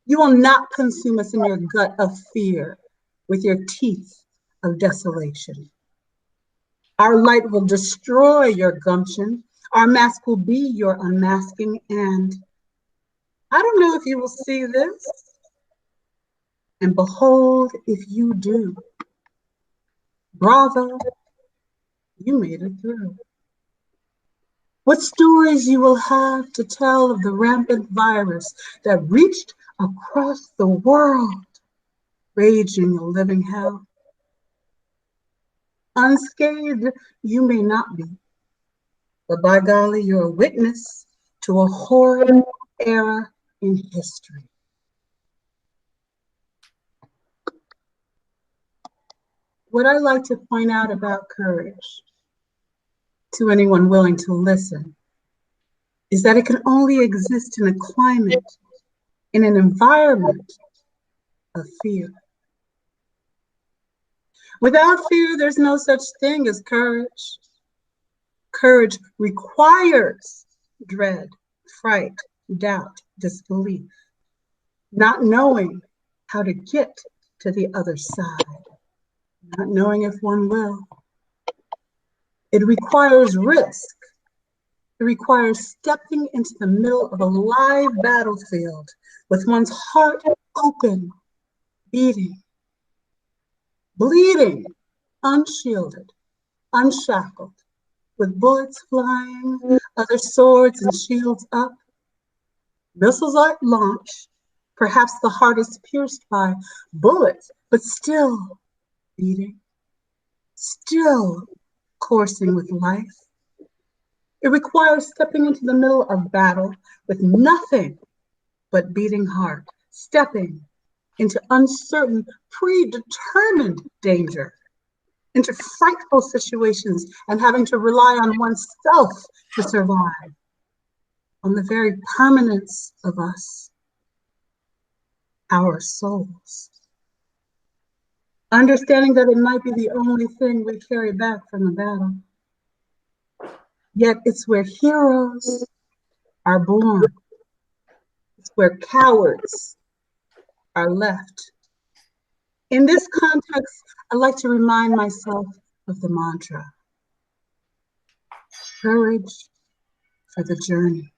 you will not consume us in your gut of fear with your teeth of desolation. Our light will destroy your gumption. Our mask will be your unmasking, and I don't know if you will see this. And behold, if you do, bravo, you made it through. What stories you will have to tell of the rampant virus that reached across the world, raging a living hell. Unscathed you may not be, but by golly, you're a witness to a horrid era in history. What I like to point out about courage, to anyone willing to listen, is that it can only exist in a climate, in an environment of fear. Without fear, there's no such thing as courage. Courage requires dread, fright, doubt, disbelief, not knowing how to get to the other side, not knowing if one will. It requires risk. It requires stepping into the middle of a live battlefield with one's heart open, beating, bleeding, unshielded, unshackled, with bullets flying, other swords and shields up, missiles at launch, perhaps the heart is pierced by bullets, but still beating, still coursing with life. It requires stepping into the middle of battle with nothing but beating heart, stepping into uncertain, predetermined danger, into frightful situations and having to rely on oneself to survive, on the very permanence of us, our souls. Understanding that it might be the only thing we carry back from the battle. Yet it's where heroes are born. It's where cowards are left. In this context, I like to remind myself of the mantra: courage for the journey,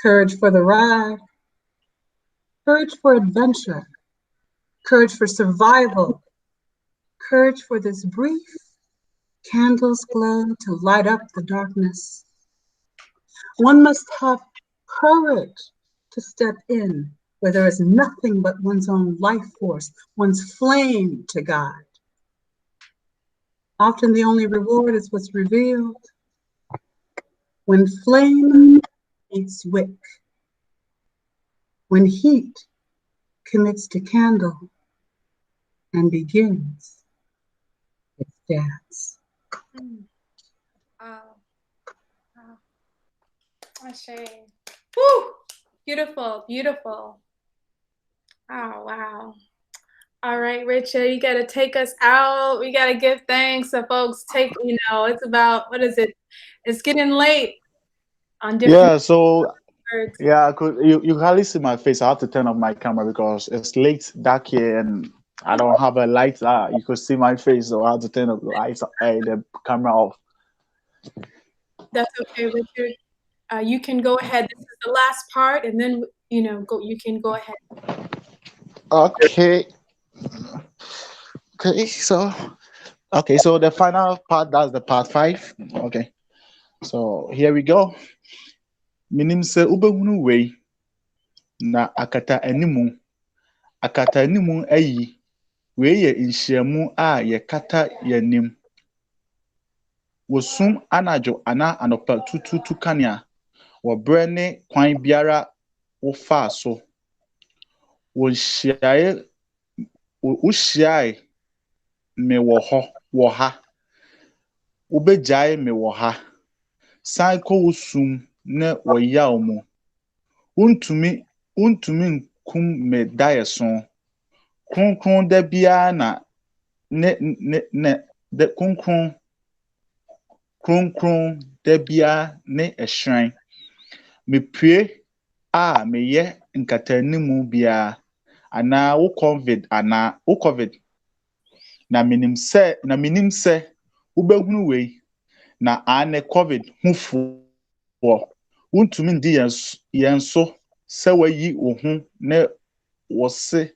courage for the ride, courage for adventure, courage for survival, courage for this brief candle's glow to light up the darkness. One must have courage to step in where there is nothing but one's own life force, one's flame to guide. Often the only reward is what's revealed when flame meets wick, when heat commits to candle and begins its dance. Ashe. Woo! Beautiful, beautiful. Oh, wow. All right, Richard, you got to take us out. We got to give thanks. So folks, it's about, what is it? It's getting late on different Yeah, so words. yeah, you hardly see my face. I have to turn off my camera because it's late, dark here, and I don't have a light. You could see my face, so I have to turn off the lights, the camera off. That's okay, Richard. You can go ahead. This is the last part, and then you can go ahead. Okay. Okay, so the final part, that's the part 5. Okay. So here we go. Minim se ubehunu wei na akata animu ayi wei ye nhyiamu a ye kata yanim. Wosum anajo ana anopa tututu kanea wo bre ne kwan biara wo fa so. Wo hyiae me wo ha. Ubegyae me wo ha. San ko wosum ne wo yaw mu. Untumi nkum me dayeso. Kronkron da bia na ne de kronkron da bia ne ehran. Mepue a meye nkatanimu bia ana wo covid na minim se ubehunu wei na ane covid hufo. Untumi ndi yenso se wayi ohu ne wose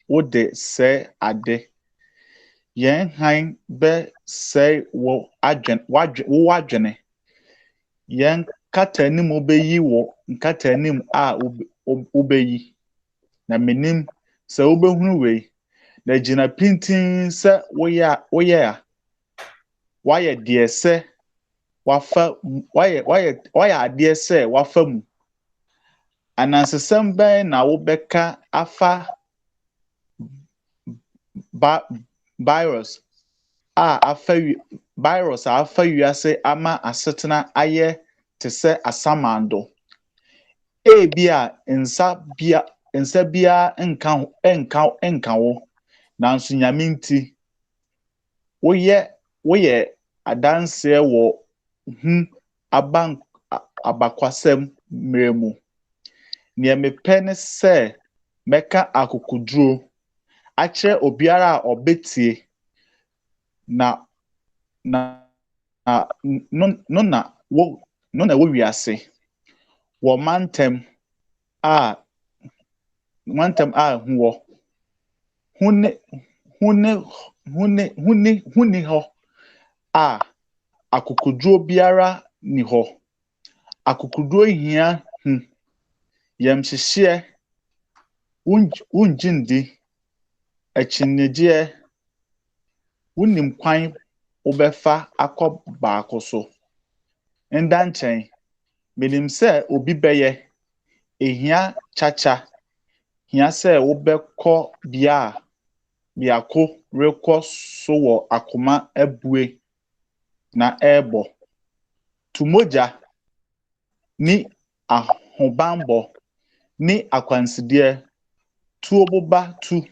wode se ade. Yen han be se wo adwene. Yen katanim obeyi wo nkatanim a obeyi. Na minim se ubehunu wei na gina pintin se woya waye de se wafa waye ade se wafa mu. Anansesem ben na wobeka afa virus afa wiase ama asetena aye te se asamando. Bia nsa bia enka wo nanso nyame nti woye adanse wo abakwasem mremu. Ne mepe ne se meka akukuduro akyere obiara a obetie na wo wiase wo mantem a huwo huni ho a akukuduro biara ni ho. Akukuduro hia yemhyehye unjindi achinyeje unim kwan obefa akọ baako so. Ndanchen minim se obi beye ehia chacha hia se obekọ biako rekọ so wo akoma abue na ebo tumoja ni ahobambo ni akwanside tuoboba tu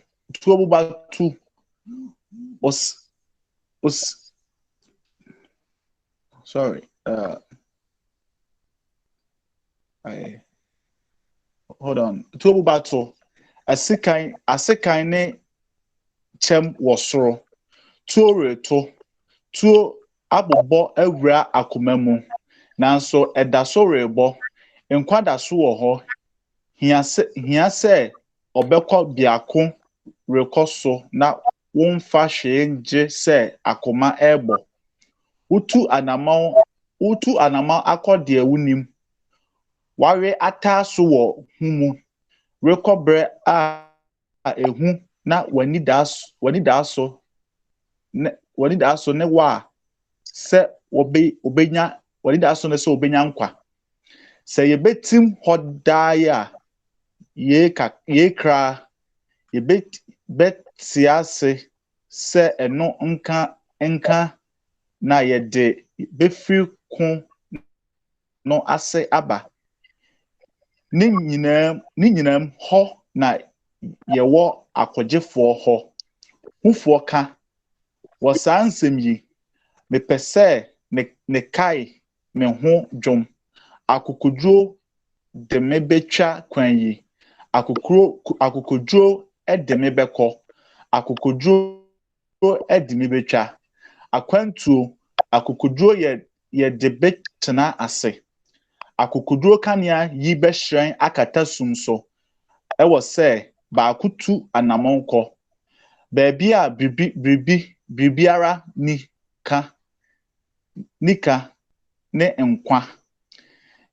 sorry hold on. Tuoboba tu asikan ne chem wosoro tuo abobo awura akomamu nanso edaso rebo enkwadaso wo ho hia se obekọ biako rekoso na wonfa hwe nje se akoma ebo utu anama akọde awunim ware ataso wo humu rekobre a ehu na wanidaso ne wa se obenya wanidaso ne se obenya nkwa se yebetim hodaya ye kra betiase se eno nka na yede befri kun no ase aba. Ne nyinam hɔ na yɛwɔ akɔgyefoɔ hɔ. Hufoɔ ka wɔ saa nsɛm yi, mepɛ sɛ ne kae me ho dwom. Akokodwo de me betwa kwan yi. Akokodwo de me bɛkɔ. Akokodwo de me betwa. Akwantuo, akokodwo yɛde betena ase. Akokodwo kanea yi bɛhyerɛn akata sum so. Ɛwɔ sɛ baako tu anammɔn kɔ. Baabi a biribiara nika ne nkwa.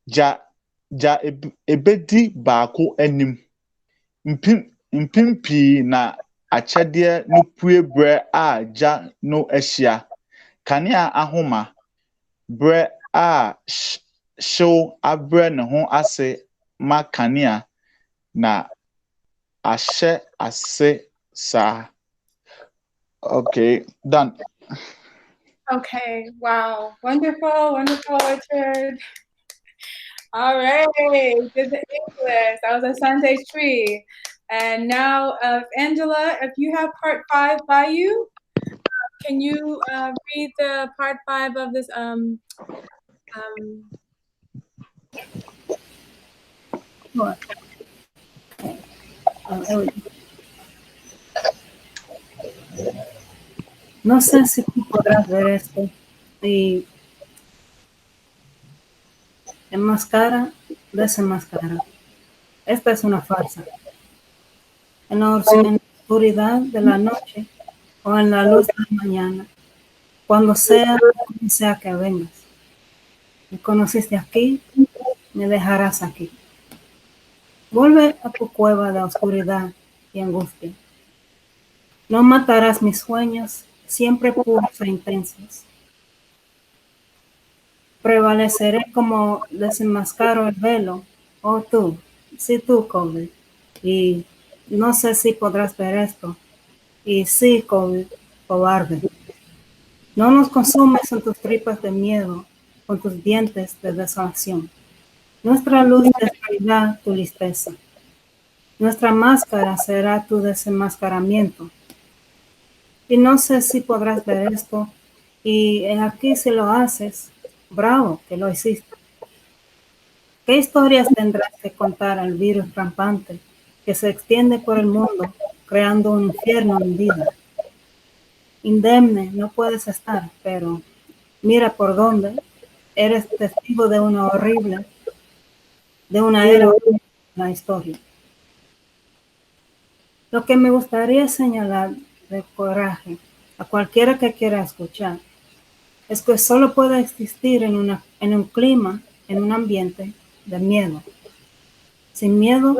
Ja ebedi baako anim. Mpim pii na akyɛdeɛ no pue brɛ a gya no ahyia. Kanea ahoma brɛ a hyew abrɛ ne ho ase ma kanea na ahyɛ ase saa. Okay, done. Okay, wow. Wonderful, wonderful, Richard. All right, did the English. That was asante-twi. And now, Angela, if you have part 5 by you, can you read the part 5 of this? What? No sé si tú podrás ver esto y enmascara, desenmascara. Esta es una farsa. En la oscuridad de la noche o en la luz de la mañana, cuando sea que vengas. Me conociste aquí, me dejarás aquí. Vuelve a tu cueva de oscuridad y angustia. No matarás mis sueños, siempre puros e intensos. Prevaleceré como desenmascaro el velo, oh tú, sí tú, COVID. Y no sé si podrás ver esto. Y sí, COVID, cobarde. No nos consumes en tus tripas de miedo, con tus dientes de desolación. Nuestra luz destruirá tu tristeza. Nuestra máscara será tu desenmascaramiento. Y no sé si podrás ver esto. Y aquí si lo haces, bravo, que lo hiciste. ¿Qué historias tendrás que contar al virus rampante que se extiende por el mundo, creando un infierno en vida? Indemne no puedes estar, pero mira por dónde. Eres testigo de una era horrible en la historia. Lo que me gustaría señalar de coraje a cualquiera que quiera escuchar es que solo puede existir en un clima, en un ambiente de miedo. Sin miedo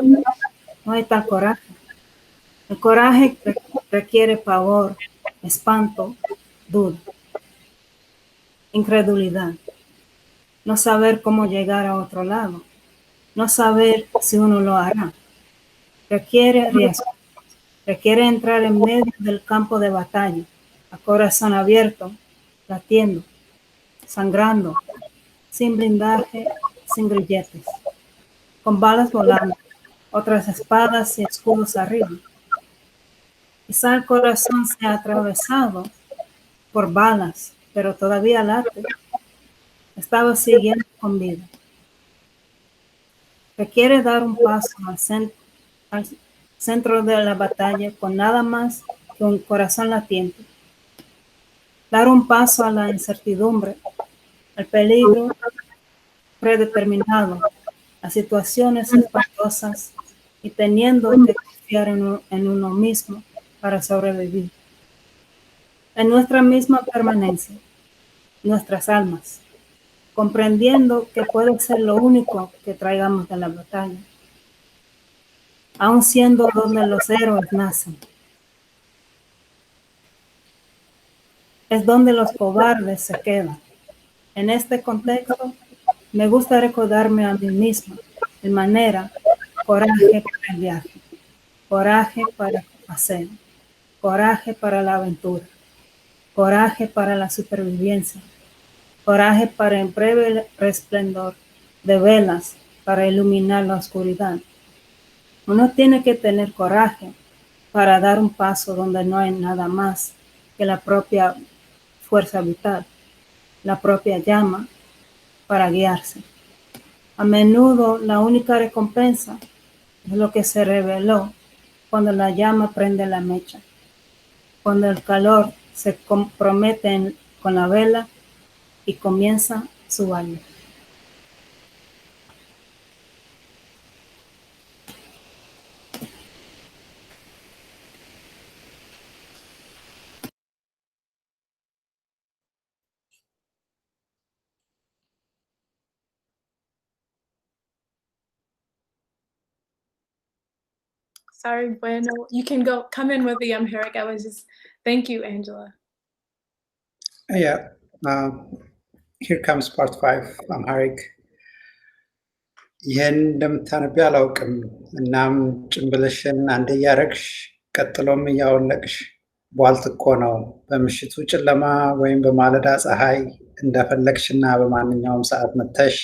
no hay tal coraje. El coraje requiere pavor, espanto, duda, incredulidad, no saber cómo llegar a otro lado, no saber si uno lo hará. Requiere riesgo, requiere entrar en medio del campo de batalla, a corazón abierto, latiendo, sangrando, sin blindaje, sin grilletes, con balas volando, otras espadas y escudos arriba. Quizá el corazón se ha atravesado por balas, pero todavía late. Estaba siguiendo con vida. Requiere dar un paso al centro de la batalla con nada más que un corazón latiente. Dar un paso a la incertidumbre, al peligro predeterminado, a situaciones espantosas y teniendo que confiar en uno mismo para sobrevivir. En nuestra misma permanencia, nuestras almas, comprendiendo que puede ser lo único que traigamos de la batalla, aun siendo donde los héroes nacen. Es donde los cobardes se quedan. En este contexto, me gusta recordarme a mí misma de manera, coraje para el viaje, coraje para el paseo, coraje para la aventura, coraje para la supervivencia, coraje para el breve resplendor de velas para iluminar la oscuridad. Uno tiene que tener coraje para dar un paso donde no hay nada más que la propia fuerza vital, la propia llama para guiarse. A menudo la única recompensa es lo que se reveló cuando la llama prende la mecha, cuando el calor se compromete con la vela y comienza su baile. Sorry, bueno. You can come in with the Amharic. Thank you, Angela. Yeah, here comes part 5, Amharic. ይህን እንደምታነቢ አላውቅም። እናም ጭንብልሽን አንድ እያረግሽ ቀጥሎም እያወለቅሽ ቧልት እኮ ነው። በምሽቱ ጨለማ ወይም በማለዳ ፀሐይ እንደፈለግሽና በማንኛውም ሰዓት መተሽ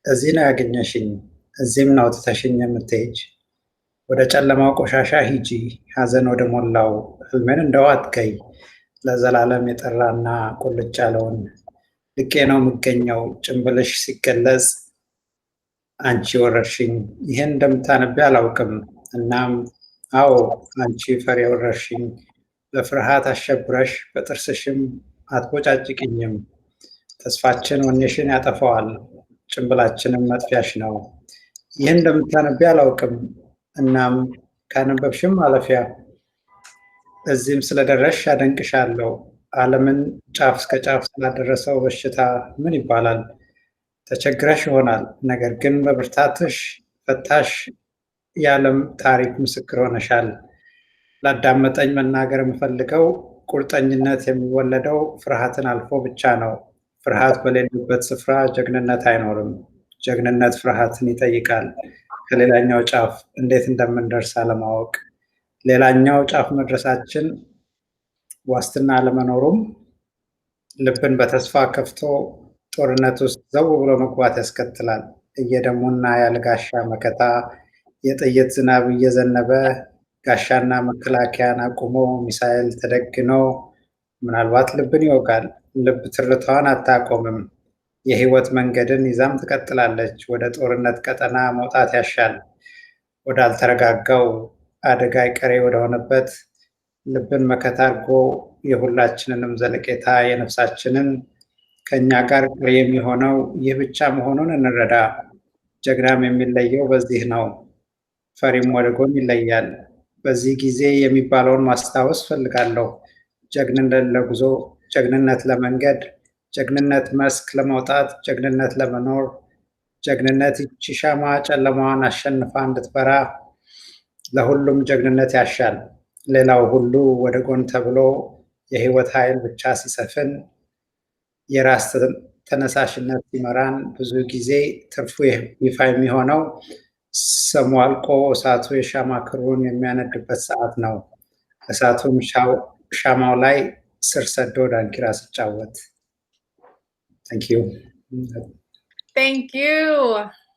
እዚህ ነው ያገኘሽኝ፣ እዚህም ነው ትተሽኝ የምትሄጅ። ወደ ጨለማው ቆሻሻ ሂጂ፣ ሐዘን ወደ ሞላው ህልሜን እንደው አትከይ። ለዘላለም የጠራና ቁልጭ ያለውን ልቄ ነው የምገኘው ጭንብልሽ ሲገለጽ አንቺ ወረርሽኝ። ይህን እንደምታነቢ አላውቅም። እናም አዎ አንቺ ፈሪ ወረርሽኝ፣ በፍርሃት አሸብረሽ በጥርስሽም አትቦጫጭቅኝም። ተስፋችን ወኔሽን ያጠፋዋል፣ ጭንብላችንም መጥፊያሽ ነው። ይህን እንደምታነቢ አላውቅም። እናም ካነበብሽም ማለፊያ። እዚህም ስለደረሽ አደንቅሻለሁ። ዓለምን ጫፍ እስከ ጫፍ ስላደረሰው በሽታ ምን ይባላል? ተቸግረሽ ይሆናል፣ ነገር ግን በብርታትሽ ፈታሽ የዓለም ታሪክ ምስክር ሆነሻል። ላዳመጠኝ መናገር የምፈልገው ቁርጠኝነት የሚወለደው ፍርሃትን አልፎ ብቻ ነው። ፍርሃት በሌለበት ስፍራ ጀግንነት አይኖርም። ጀግንነት ፍርሃትን ይጠይቃል። ከሌላኛው ጫፍ እንዴት እንደምንደርስ አለማወቅ፣ ሌላኛው ጫፍ መድረሳችን ዋስትና አለመኖሩም ልብን በተስፋ ከፍቶ ጦርነት ውስጥ ዘው ብሎ መግባት ያስከትላል። እየደሙና ያለ ጋሻ መከታ የጥይት ዝናብ እየዘነበ ጋሻና መከላከያን አቁሞ ሚሳኤል ተደግኖ ምናልባት ልብን ይወጋል። ልብ ትርታዋን አታቆምም። የህይወት መንገድን ይዛም ትቀጥላለች። ወደ ጦርነት ቀጠና መውጣት ያሻል። ወዳልተረጋጋው አደጋ ቀሬ ወደሆነበት ልብን መከታ አድርጎ የሁላችንንም ዘለቄታ የነፍሳችንን ከኛ ጋር የሚሆነው ይህ ብቻ መሆኑን እንረዳ። ጀግናም የሚለየው በዚህ ነው። ፈሪም ወደ ጎን ይለያል። በዚህ ጊዜ የሚባለውን ማስታወስ ፈልጋለሁ። ጀግንነት ለጉዞ፣ ጀግንነት ለመንገድ፣ ጀግንነት መስክ ለመውጣት፣ ጀግንነት ለመኖር፣ ጀግንነት ይቺ ሻማ ጨለማዋን አሸንፋ እንድትበራ። ለሁሉም ጀግንነት ያሻል። ሌላው ሁሉ ወደ ጎን ተብሎ የህይወት ኃይል ብቻ ሲሰፍን የራስ ተነሳሽነት ሲመራን ብዙ ጊዜ ትርፉ ይፋ የሚሆነው ሰሙ አልቆ እሳቱ የሻማ ክሩን የሚያነድበት ሰዓት ነው። እሳቱም ሻማው ላይ ስር ሰዶ ዳንኪራ ሲጫወት። Thank you. Thank you.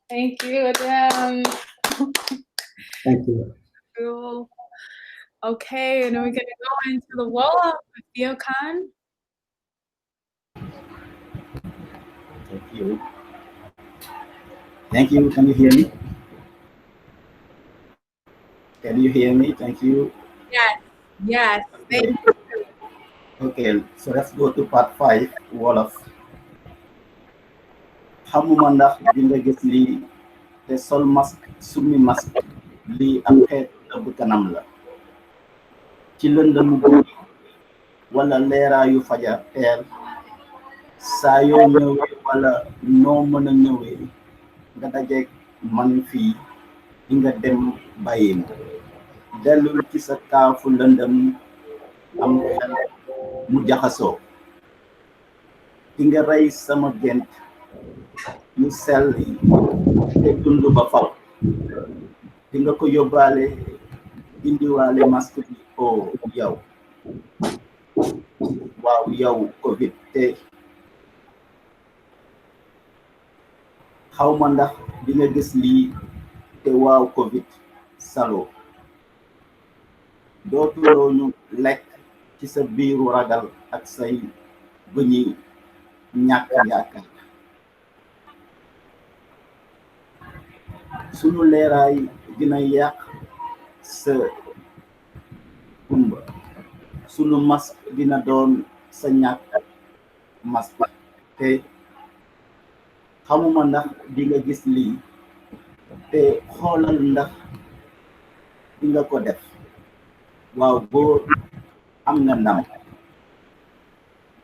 Thank you, Adam. Thank you. Cool. Okay, and then we're gonna go into the wolof with Theo Khan. Thank you. Thank you. Can you hear me? Can you hear me? Thank you. Yes. Yes. Thank you. Okay, so let's go to part 5, wolof. Xamuma ndax di nga gis lii te sol masque summi masque lii am xeet ëbb kanam la ci lëndëmu guddi wala leeraayu fajar teel saa yoo ñëwee wala noo mën a ñëwee nga dajeeg man fii di nga dem bàyyi ma dellul ci sa kaafu lëndëm am xel mu jaxasoo di nga rey sama gént yu sell yi te dund ba faw di nga ko yóbbaale indiwaale masque bi o yow waaw yow covid te xaw ma ndax di nga gis lii te waaw Covid saloo dootuloo ñu lekk ci sa biiru ragal ak say bëñi ñàkk yaakaar sunu leeraay dina yàq sa kumba sunu masque dina doon sa ñàkk masque te xamuma ndax di nga gis lii te xoolal ndax di nga ko def waaw góor am nga ndam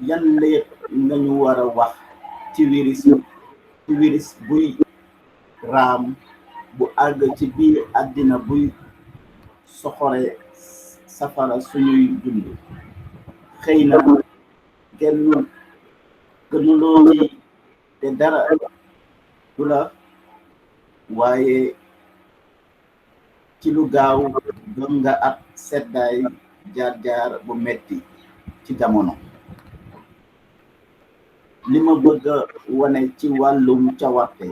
yan léet nga ñu war a wax ci virus buy raam bu àgg ci biir àddina buy soxore safara suñuy dund xëy na gënuloo ci te dara du la waaye ci lu gaaw doon nga ab seddaay jaar-jaar bu metti ci jamono li ma bëgg a wane ci wàllum cawarte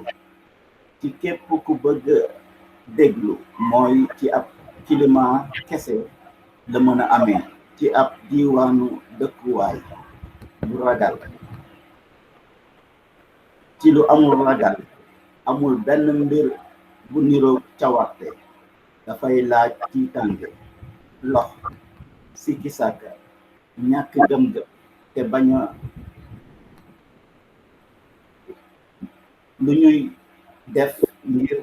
ci képp ku bëgg déglu mooy ci ab climat kese la mën a amee ci ab diiwaanu dëkkuwaay bu ragal ci lu amul ragal amul benn mbir bu niroog cawarte dafay laaj tiitange lox sikki sàkka ñàkk gëm-gëm te bañ a lu ñuy def ngir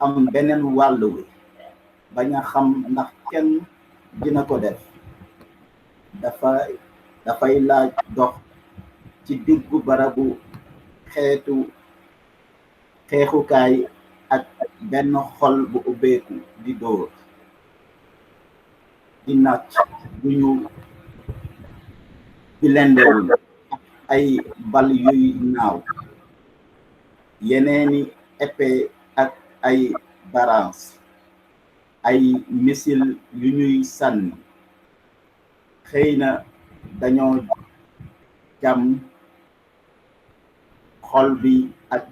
am beneen wàll wi bañ a xam ndax kenn dina ko def dafay laaj dox ci diggu barabu xeexukaay ak benn xol bu ubbeeku di dóor di nàcc bu ñu di lendewul ay bal yuy naaw yeneeni épée ak ay barans ay missile yu ñuy sànni xëy na dañoo jam xol bi ak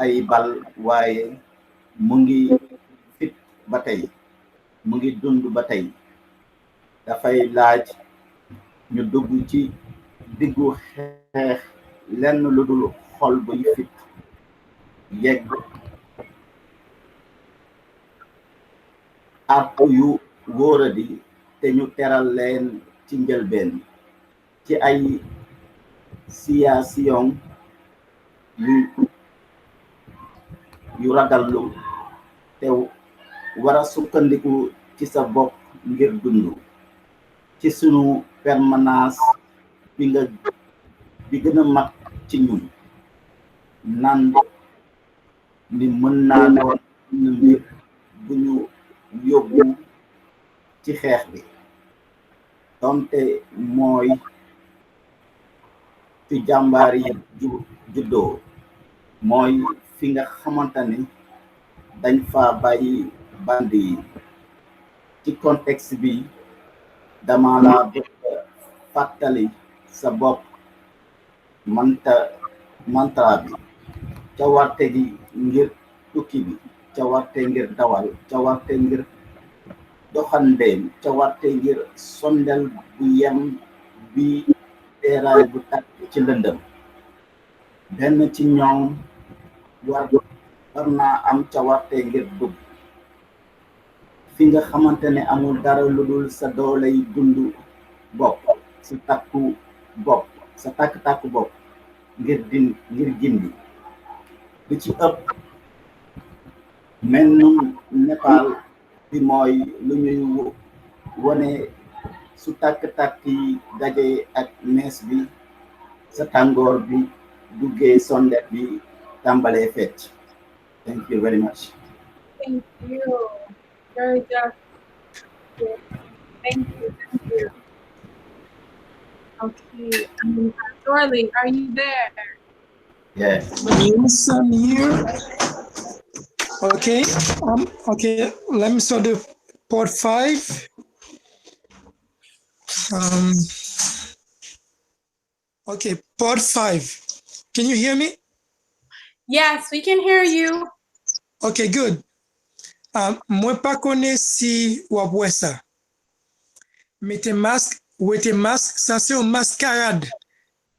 ay bal waaye mu ngi fit ba tey mu ngi dund ba tey dafay laaj ñu dugg ci diggu xeex lenn lu dul xol buy fit yegg àpp yu wóoradi te ñu teral leen ci njëlbeen ci ay siyasiyon yu ragallu te war a sukkandiku ci sa bopp ngir dund ci sunu permanence bi gën a mag ci ñun nan ni mën naa doon mbir bu ñu yóbbu ci xeex bi donte mooy fi jàmbaar yi juddoo mooy fi nga xamante ni dañ fa bàyyi band yi ci contexte bi dama la bëgg fàttali sa bopp mantra bi cawarte gi ngir tukki bi cawarte ngir dawal cawarte ngir doxandeem cawarte ngir sondel bu yem bi teeraay bu tàkk ci lëndëm benn ci ñoom war naa am cawarte ngir dugg fi nga xamante ne amul dara lu dul sa dooley dundu bopp sa takk-takku bopp ngir gindi bi ci ëpp mennum Nepal bi mooy lu ñuy wone su takk-takk yi daje ak mees bi sa tàngoor bi duggee sondet bi tàmbalee fecc. Thank you very much. Thank you. Very good. Thank you. Okay. Dorley, are you there? Yes. Yes, I'm here. Okay. Okay. Let me start the part 5. Okay, part 5. Can you hear me? Yes, we can hear you. Okay, good. Moi pas connais si ou après ça. Mettez masque, ou mettez masque, ça c'est une mascarade.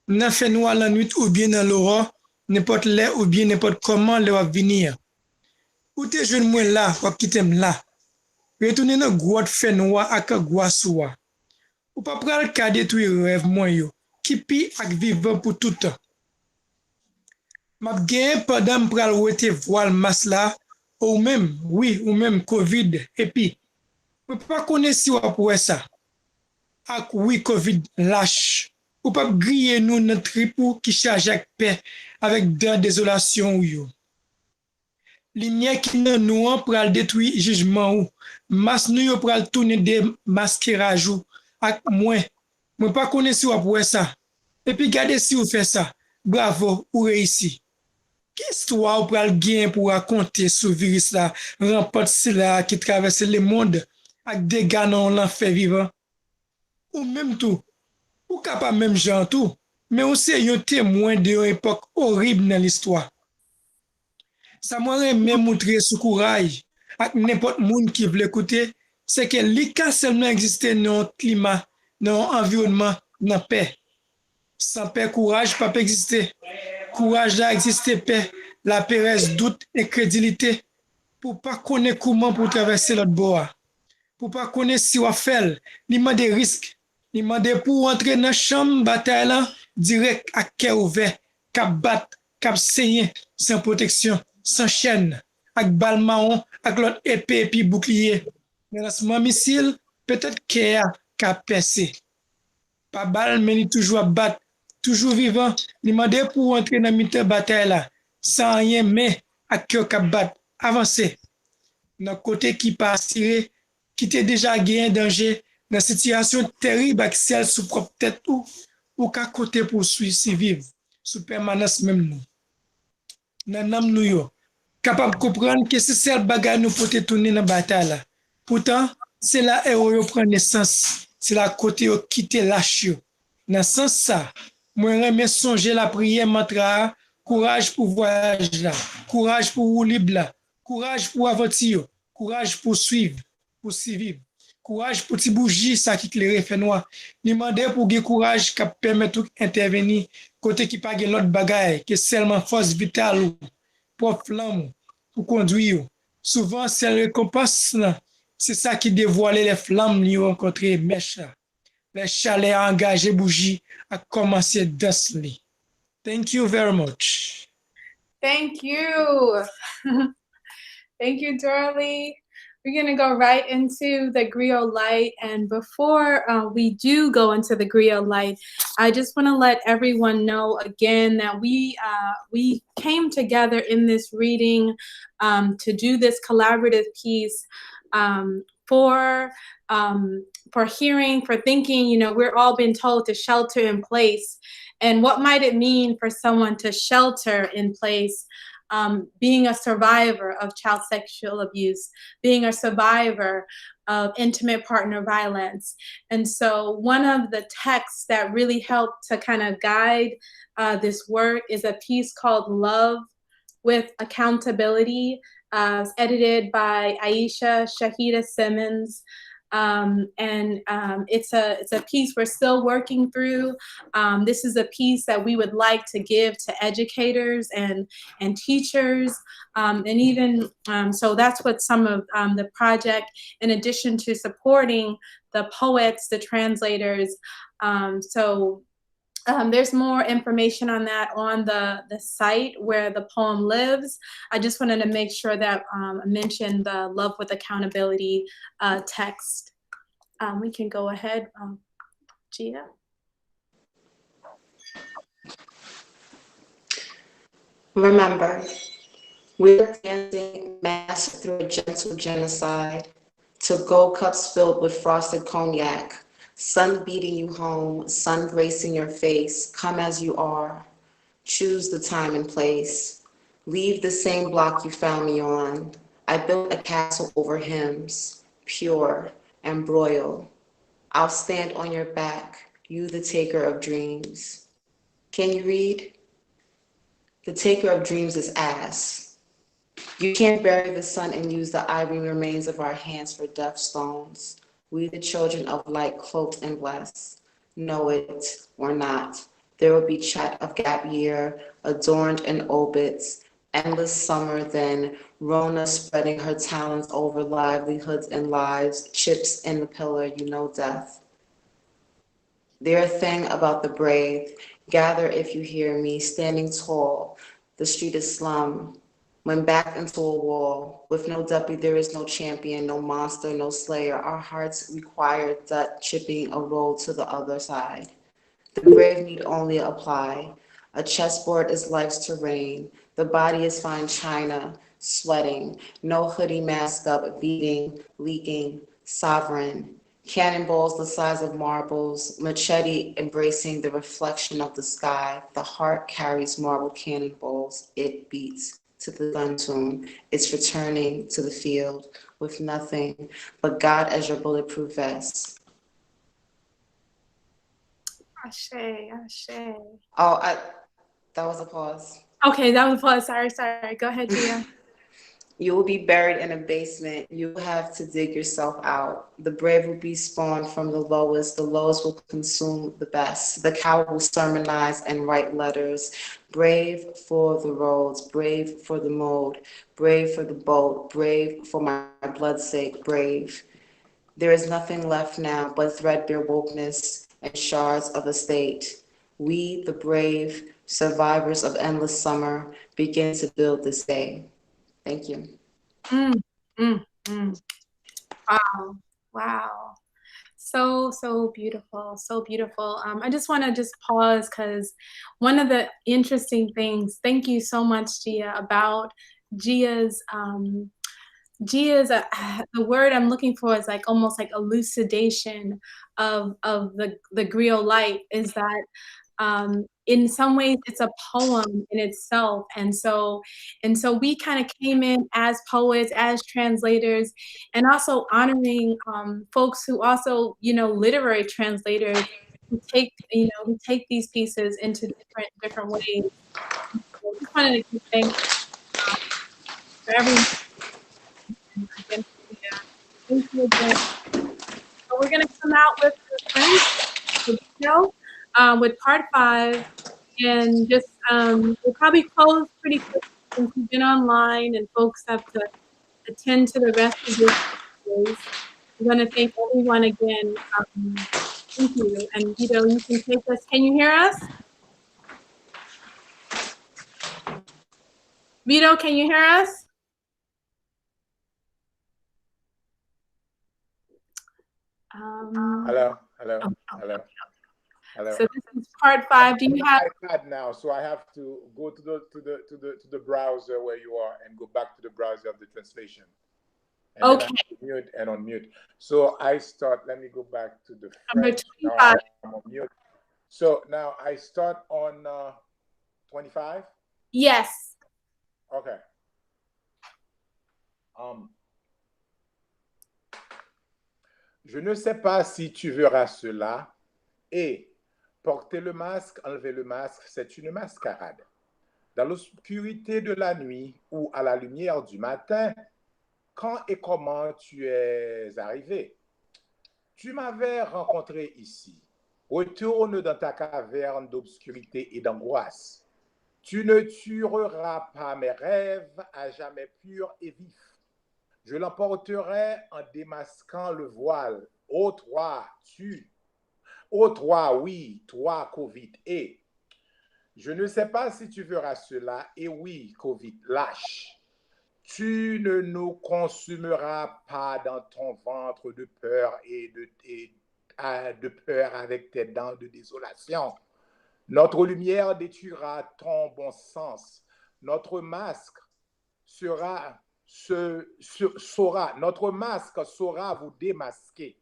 N'a fait noir la nuit ou bien dans l'aurore, n'importe là ou bien n'importe comment le va venir. Ou te jeune moi là, ou quitter là. Retourner dans grotte fait noir ak gwa soua. Ou pas pral ka détruire rêve moi yo, qui pi ak vivant pour tout temps. M'a gen pendant pral wete voile mas là, ou même, oui, ou même Covid, et puis, ou pas connaître si ou après ça. Ak oui Covid lâche. Ou pas griller nous notre tripou qui charge avec paix, avec de désolation ou yo. Lumière qui nan nous pral détruire jugement ou. Mas nous yo pral tourner des masquerage ou. Ak moi pas connaître si ou après ça. Et puis gardez si vous fait ça. Bravo, ou réussi. Qu'est-ce que vous pral gain pour raconter ce virus là, rampant là qui traverse le monde avec des gars dans l'enfer vivant? Ou même tout, ou capable même genre tout, mais aussi un témoin d'une époque horrible dans l'histoire. Ça m'aurait même montré ce courage à n'importe monde qui veut l'écouter, c'est que l'ICA seulement existait dans un climat, dans un environnement, dans la paix. Sans paix, courage pas exister. Courage là exister paix, la paix reste doute et crédulité pour pas connaître comment pour traverser l'autre bord. Pour pas connaître si on fait, il y a des risques. Il m'a dit pour entrer dans la chambre bataille là, direct à cœur ouvert, cap bat, cap saigner, sans protection, sans chaîne, avec balle marron, avec l'autre épée et puis bouclier. Lancement missile, peut-être qu'il a percé. Pas balle, mais il toujours à battre, toujours vivant. Il m'a dit pour entrer dans la bataille là, sans rien, mais à cœur cap bat, avancer. Dans côté qui passe tiré, qui était déjà gagné danger, dans une situation terrible avec celle sous propre tête ou qu'à côté pour survivre, sous permanence même nous. Dans nam nous yo, capable de comprendre que c'est celle bagarre nous pour te tourner dans la bataille. Pourtant, c'est là où yo prend naissance, c'est là côté yo quitte lâche yo. Dans ce sens ça, moi j'aime songer la prière mantra, courage pour voyage là, courage pour ou libre là, courage pour aventure, courage pour suivre, pour survivre. Courage pour ti bougie ça qui éclaire fait noir. Demander pour gagner courage qui permet tout intervenir côté qui pas l'autre bagaille que seulement force vitale ou pour flamme pour conduire. Souvent c'est la récompense c'est ça qui dévoile les flammes li rencontrer mèche. Les chalets engagés bougie a commencé danser. Thank you very much. Thank you. Thank you, Dorley. We're going to go right into the griotlite. And before we do go into the griotlite, I just want to let everyone know again that we came together in this reading to do this collaborative piece for hearing, for thinking. You know, we're all been told to shelter in place. And what might it mean for someone to shelter in place? Being a survivor of child sexual abuse, being a survivor of intimate partner violence. And so one of the texts that really helped to kind of guide this work is a piece called Love with Accountability, edited by Aisha Shahida Simmons. It's a piece we're still working through. This is a piece that we would like to give to educators and teachers, and even so that's what some of the project, in addition to supporting the poets, the translators. There's more information on that on the site where the poem lives. I just wanted to make sure that I mentioned the Love with Accountability text. We can go ahead, Gia. Remember, we are dancing massive through a gentle genocide to gold cups filled with frosted cognac. Sun beating you home, sun gracing your face. Come as you are. Choose the time and place. Leave the same block you found me on. I built a castle over hymns, pure and broil. I'll stand on your back, you the taker of dreams. Can you read? The taker of dreams is ass. You can't bury the sun and use the ivory remains of our hands for death stones. We, the children of light, cloaked and blessed, know it or not. There will be chat of gap year, adorned in obits, endless summer, then Rona spreading her talents over livelihoods and lives, chips in the pillar, you know death. Their thing about the brave, gather if you hear me, standing tall, the street is slum. When backed into a wall, with no duppy there is no champion, no monster, no slayer. Our hearts require that chipping a roll to the other side. The brave need only apply. A chessboard is life's terrain. The body is fine china, sweating. No hoodie mask up, beating, leaking, sovereign. Cannonballs the size of marbles, machete embracing the reflection of the sky. The heart carries marble cannonballs. It beats to the gun tune. It's returning to the field with nothing but God as your bulletproof vest. Ashe, ashe. Oh, that was a pause. Okay, that was a pause. Sorry. Go ahead, Gia. You will be buried in a basement. You will have to dig yourself out. The brave will be spawned from the lowest. The lowest will consume the best. The coward will sermonize and write letters. Brave for the roads, brave for the mold, brave for the boat, brave for my blood's sake, brave. There is nothing left now but threadbare wokeness and shards of a state. We, the brave, survivors of endless summer, begin to build this day. Thank you. Wow. So beautiful. I just want to pause because one of the interesting things, thank you so much, Gia, about Gia's, the word I'm looking for is like almost like elucidation of the griotlite, is that in some ways it's a poem in itself, and so we kind of came in as poets, as translators, and also honoring folks who also, literary translators who take these pieces into different ways. So I just wanted to thank for everyone. Thank you again. So we're gonna come out with the video with part 5, and just we'll probably close pretty quick since we've been online and folks have to attend to the rest of this days. I'm gonna thank everyone again. Thank you, and Vito, you can take us. Can you hear us? Vito, can you hear us? Hello. So this is part 5. Do you have iPad now? So I have to go to the browser where you are and go back to the browser of the translation. And okay. Mute and unmute. So I start. Let me go back to the Number French. 25. I'm on mute. So now I start on 25. Yes. Okay. Je ne sais pas si tu verras cela, et porter le masque, enlever le masque, c'est une mascarade. Dans l'obscurité de la nuit ou à la lumière du matin, quand et comment tu es arrivé? Tu m'avais rencontré ici. Retourne dans ta caverne d'obscurité et d'angoisse. Tu ne tueras pas mes rêves à jamais purs et vifs. Je l'emporterai en démasquant le voile. Ô toi, oui, toi, Covid. Et je ne sais pas si tu verras cela. Et oui, Covid, lâche. Tu ne nous consumeras pas dans ton ventre de peur et de peur avec tes dents de désolation. Notre lumière détruira ton bon sens. Notre masque saura vous démasquer.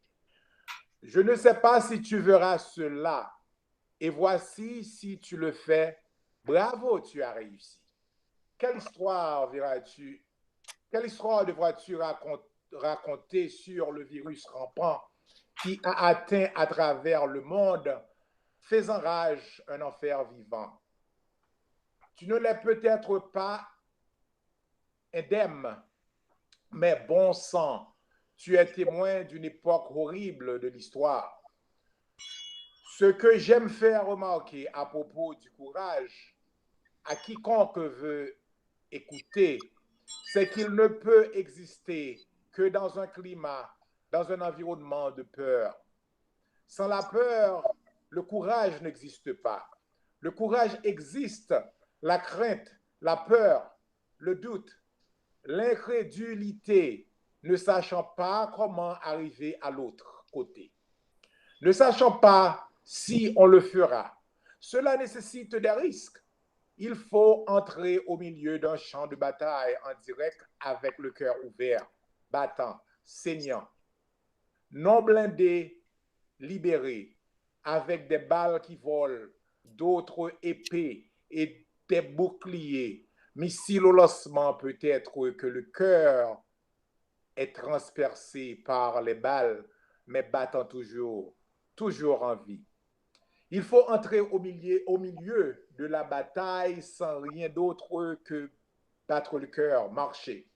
Je ne sais pas si tu verras cela. Et voici, si tu le fais, bravo, tu as réussi. Quelle histoire devras-tu raconter sur le virus rampant qui a atteint à travers le monde, faisant rage un enfer vivant? Tu ne l'es peut-être pas indemne, mais bon sang, tu es témoin d'une époque horrible de l'histoire. Ce que j'aime faire remarquer à propos du courage à quiconque veut écouter, c'est qu'il ne peut exister que dans un climat, dans un environnement de peur. Sans la peur, le courage n'existe pas. Le courage existe, la crainte, la peur, le doute, l'incrédulité, ne sachant pas comment arriver à l'autre côté, ne sachant pas si on le fera. Cela nécessite des risques. Il faut entrer au milieu d'un champ de bataille en direct avec le cœur ouvert, battant, saignant, non blindé, libéré, avec des balles qui volent, d'autres épées et des boucliers, missiles au lancement peut-être que le cœur est transpercé par les balles, mais battant toujours, toujours en vie. Il faut entrer au milieu de la bataille sans rien d'autre que battre le cœur, marcher.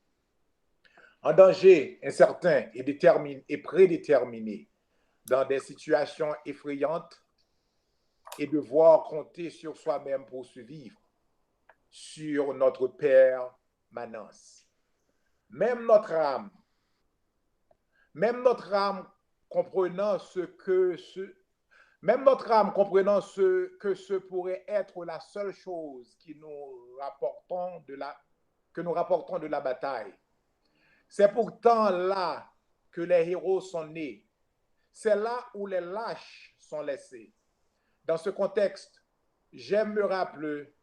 En danger, incertain et prédéterminé, dans des situations effrayantes, et devoir compter sur soi-même pour survivre, sur notre permanence. Même notre âme comprenant ce que ce pourrait être la seule chose que nous rapportons de la bataille. C'est pourtant là que les héros sont nés. C'est là où les lâches sont laissés. Dans ce contexte, j'aime me rappeler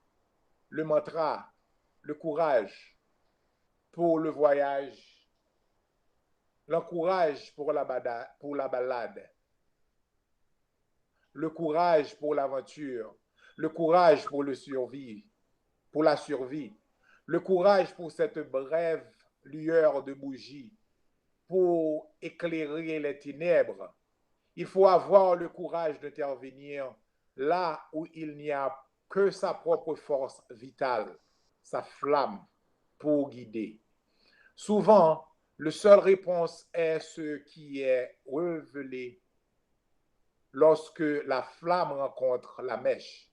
le mantra, le courage pour le voyage, l'encourage pour la balade, le courage pour l'aventure, le courage pour la survie, le courage pour cette brève lueur de bougie, pour éclairer les ténèbres. Il faut avoir le courage d'intervenir là où il n'y a que sa propre force vitale, sa flamme pour guider. Souvent, la seule réponse est ce qui est révélé lorsque la flamme rencontre la mèche,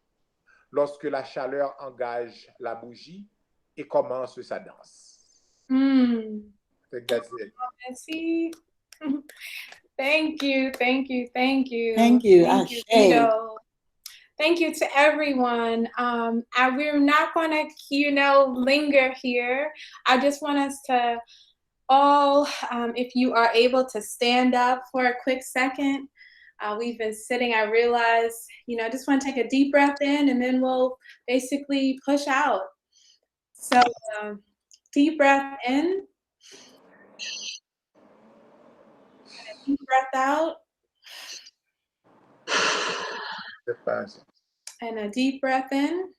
lorsque la chaleur engage la bougie et commence sa danse. That's it. Merci. Thank you, thank you, thank you. Thank you, Thank you, Ashe. Vido. Thank you to everyone. We're not going to, linger here. I just want us to all, if you are able to stand up for a quick second. We've been sitting, I realize, I just want to take a deep breath in and then we'll basically push out. So deep breath in. And a deep breath out. And a deep breath in.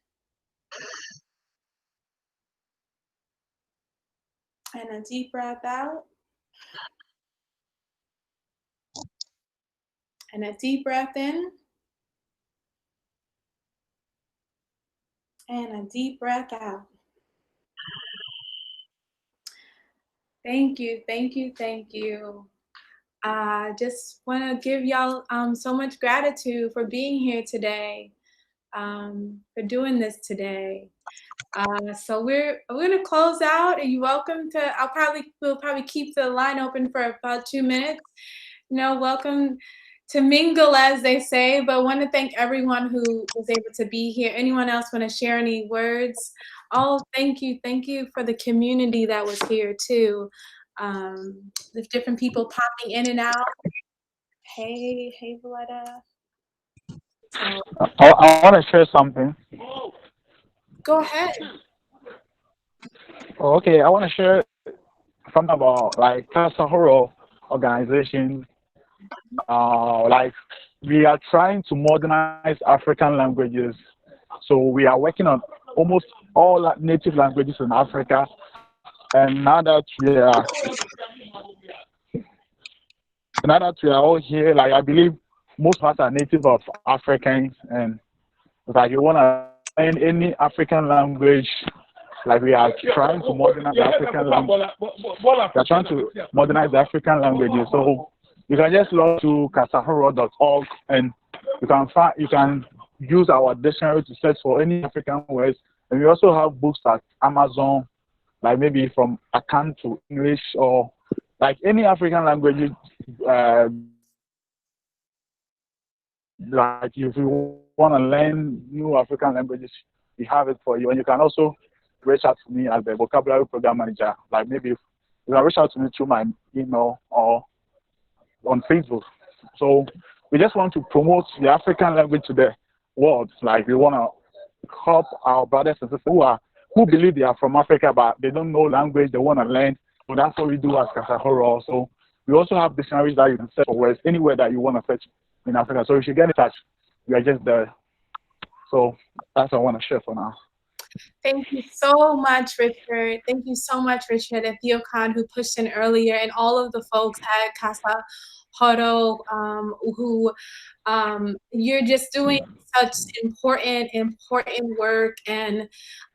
And a deep breath out. And a deep breath in. And a deep breath out. Thank you, thank you, thank you. I just want to give y'all so much gratitude for being here today, for doing this today. So we're going to close out. Are you welcome to? We'll probably keep the line open for about 2 minutes. Welcome to mingle, as they say. But I want to thank everyone who was able to be here. Anyone else want to share any words? Oh, thank you for the community that was here too. The different people popping in and out. Hey, Valletta. I want to share something. Go ahead. Okay, I want to share something about Casa Horror organization. We are trying to modernize African languages. So we are working on almost all native languages in Africa. And now that we are all here, I believe most of us are native of Africans, and we want to in any African language, like we are trying to modernize the African language. We are trying to modernize the African languages. So you can just log to kasahoro.org and you can use our dictionary to search for any African words. And we also have books at Amazon, like maybe from Akan to English or like any African language. Like if you want to learn new African languages, we have it for you. And you can also reach out to me as the vocabulary program manager. Like maybe you can reach out to me through my email or on Facebook. So we just want to promote the African language to the world. Like we want to help our brothers and sisters who believe they are from Africa, but they don't know language, they want to learn. So that's what we do as Kasahoro. So we also have dictionaries that you can search for words anywhere that you want to search in Africa. So you should get in touch. We are just there. So that's what I want to share for now. Thank you so much, Richard. Thank you so much, Richard, and Theo Khan, who pushed in earlier, and all of the folks at Casa Horo, who you're just doing such important work. And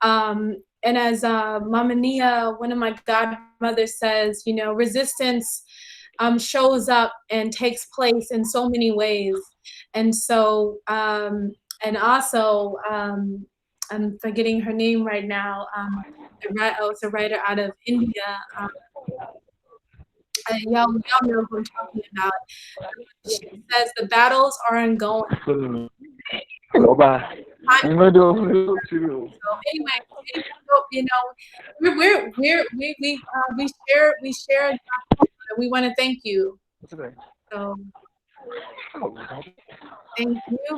as Mama Nia, one of my godmothers, says, you know, resistance shows up and takes place in so many ways. And so, and also, I'm forgetting her name right now. It's a writer out of India. Y'all know who I'm talking about. She says the battles are ongoing. Bye. So anyway, you know, we share. We want to thank you. So thank you.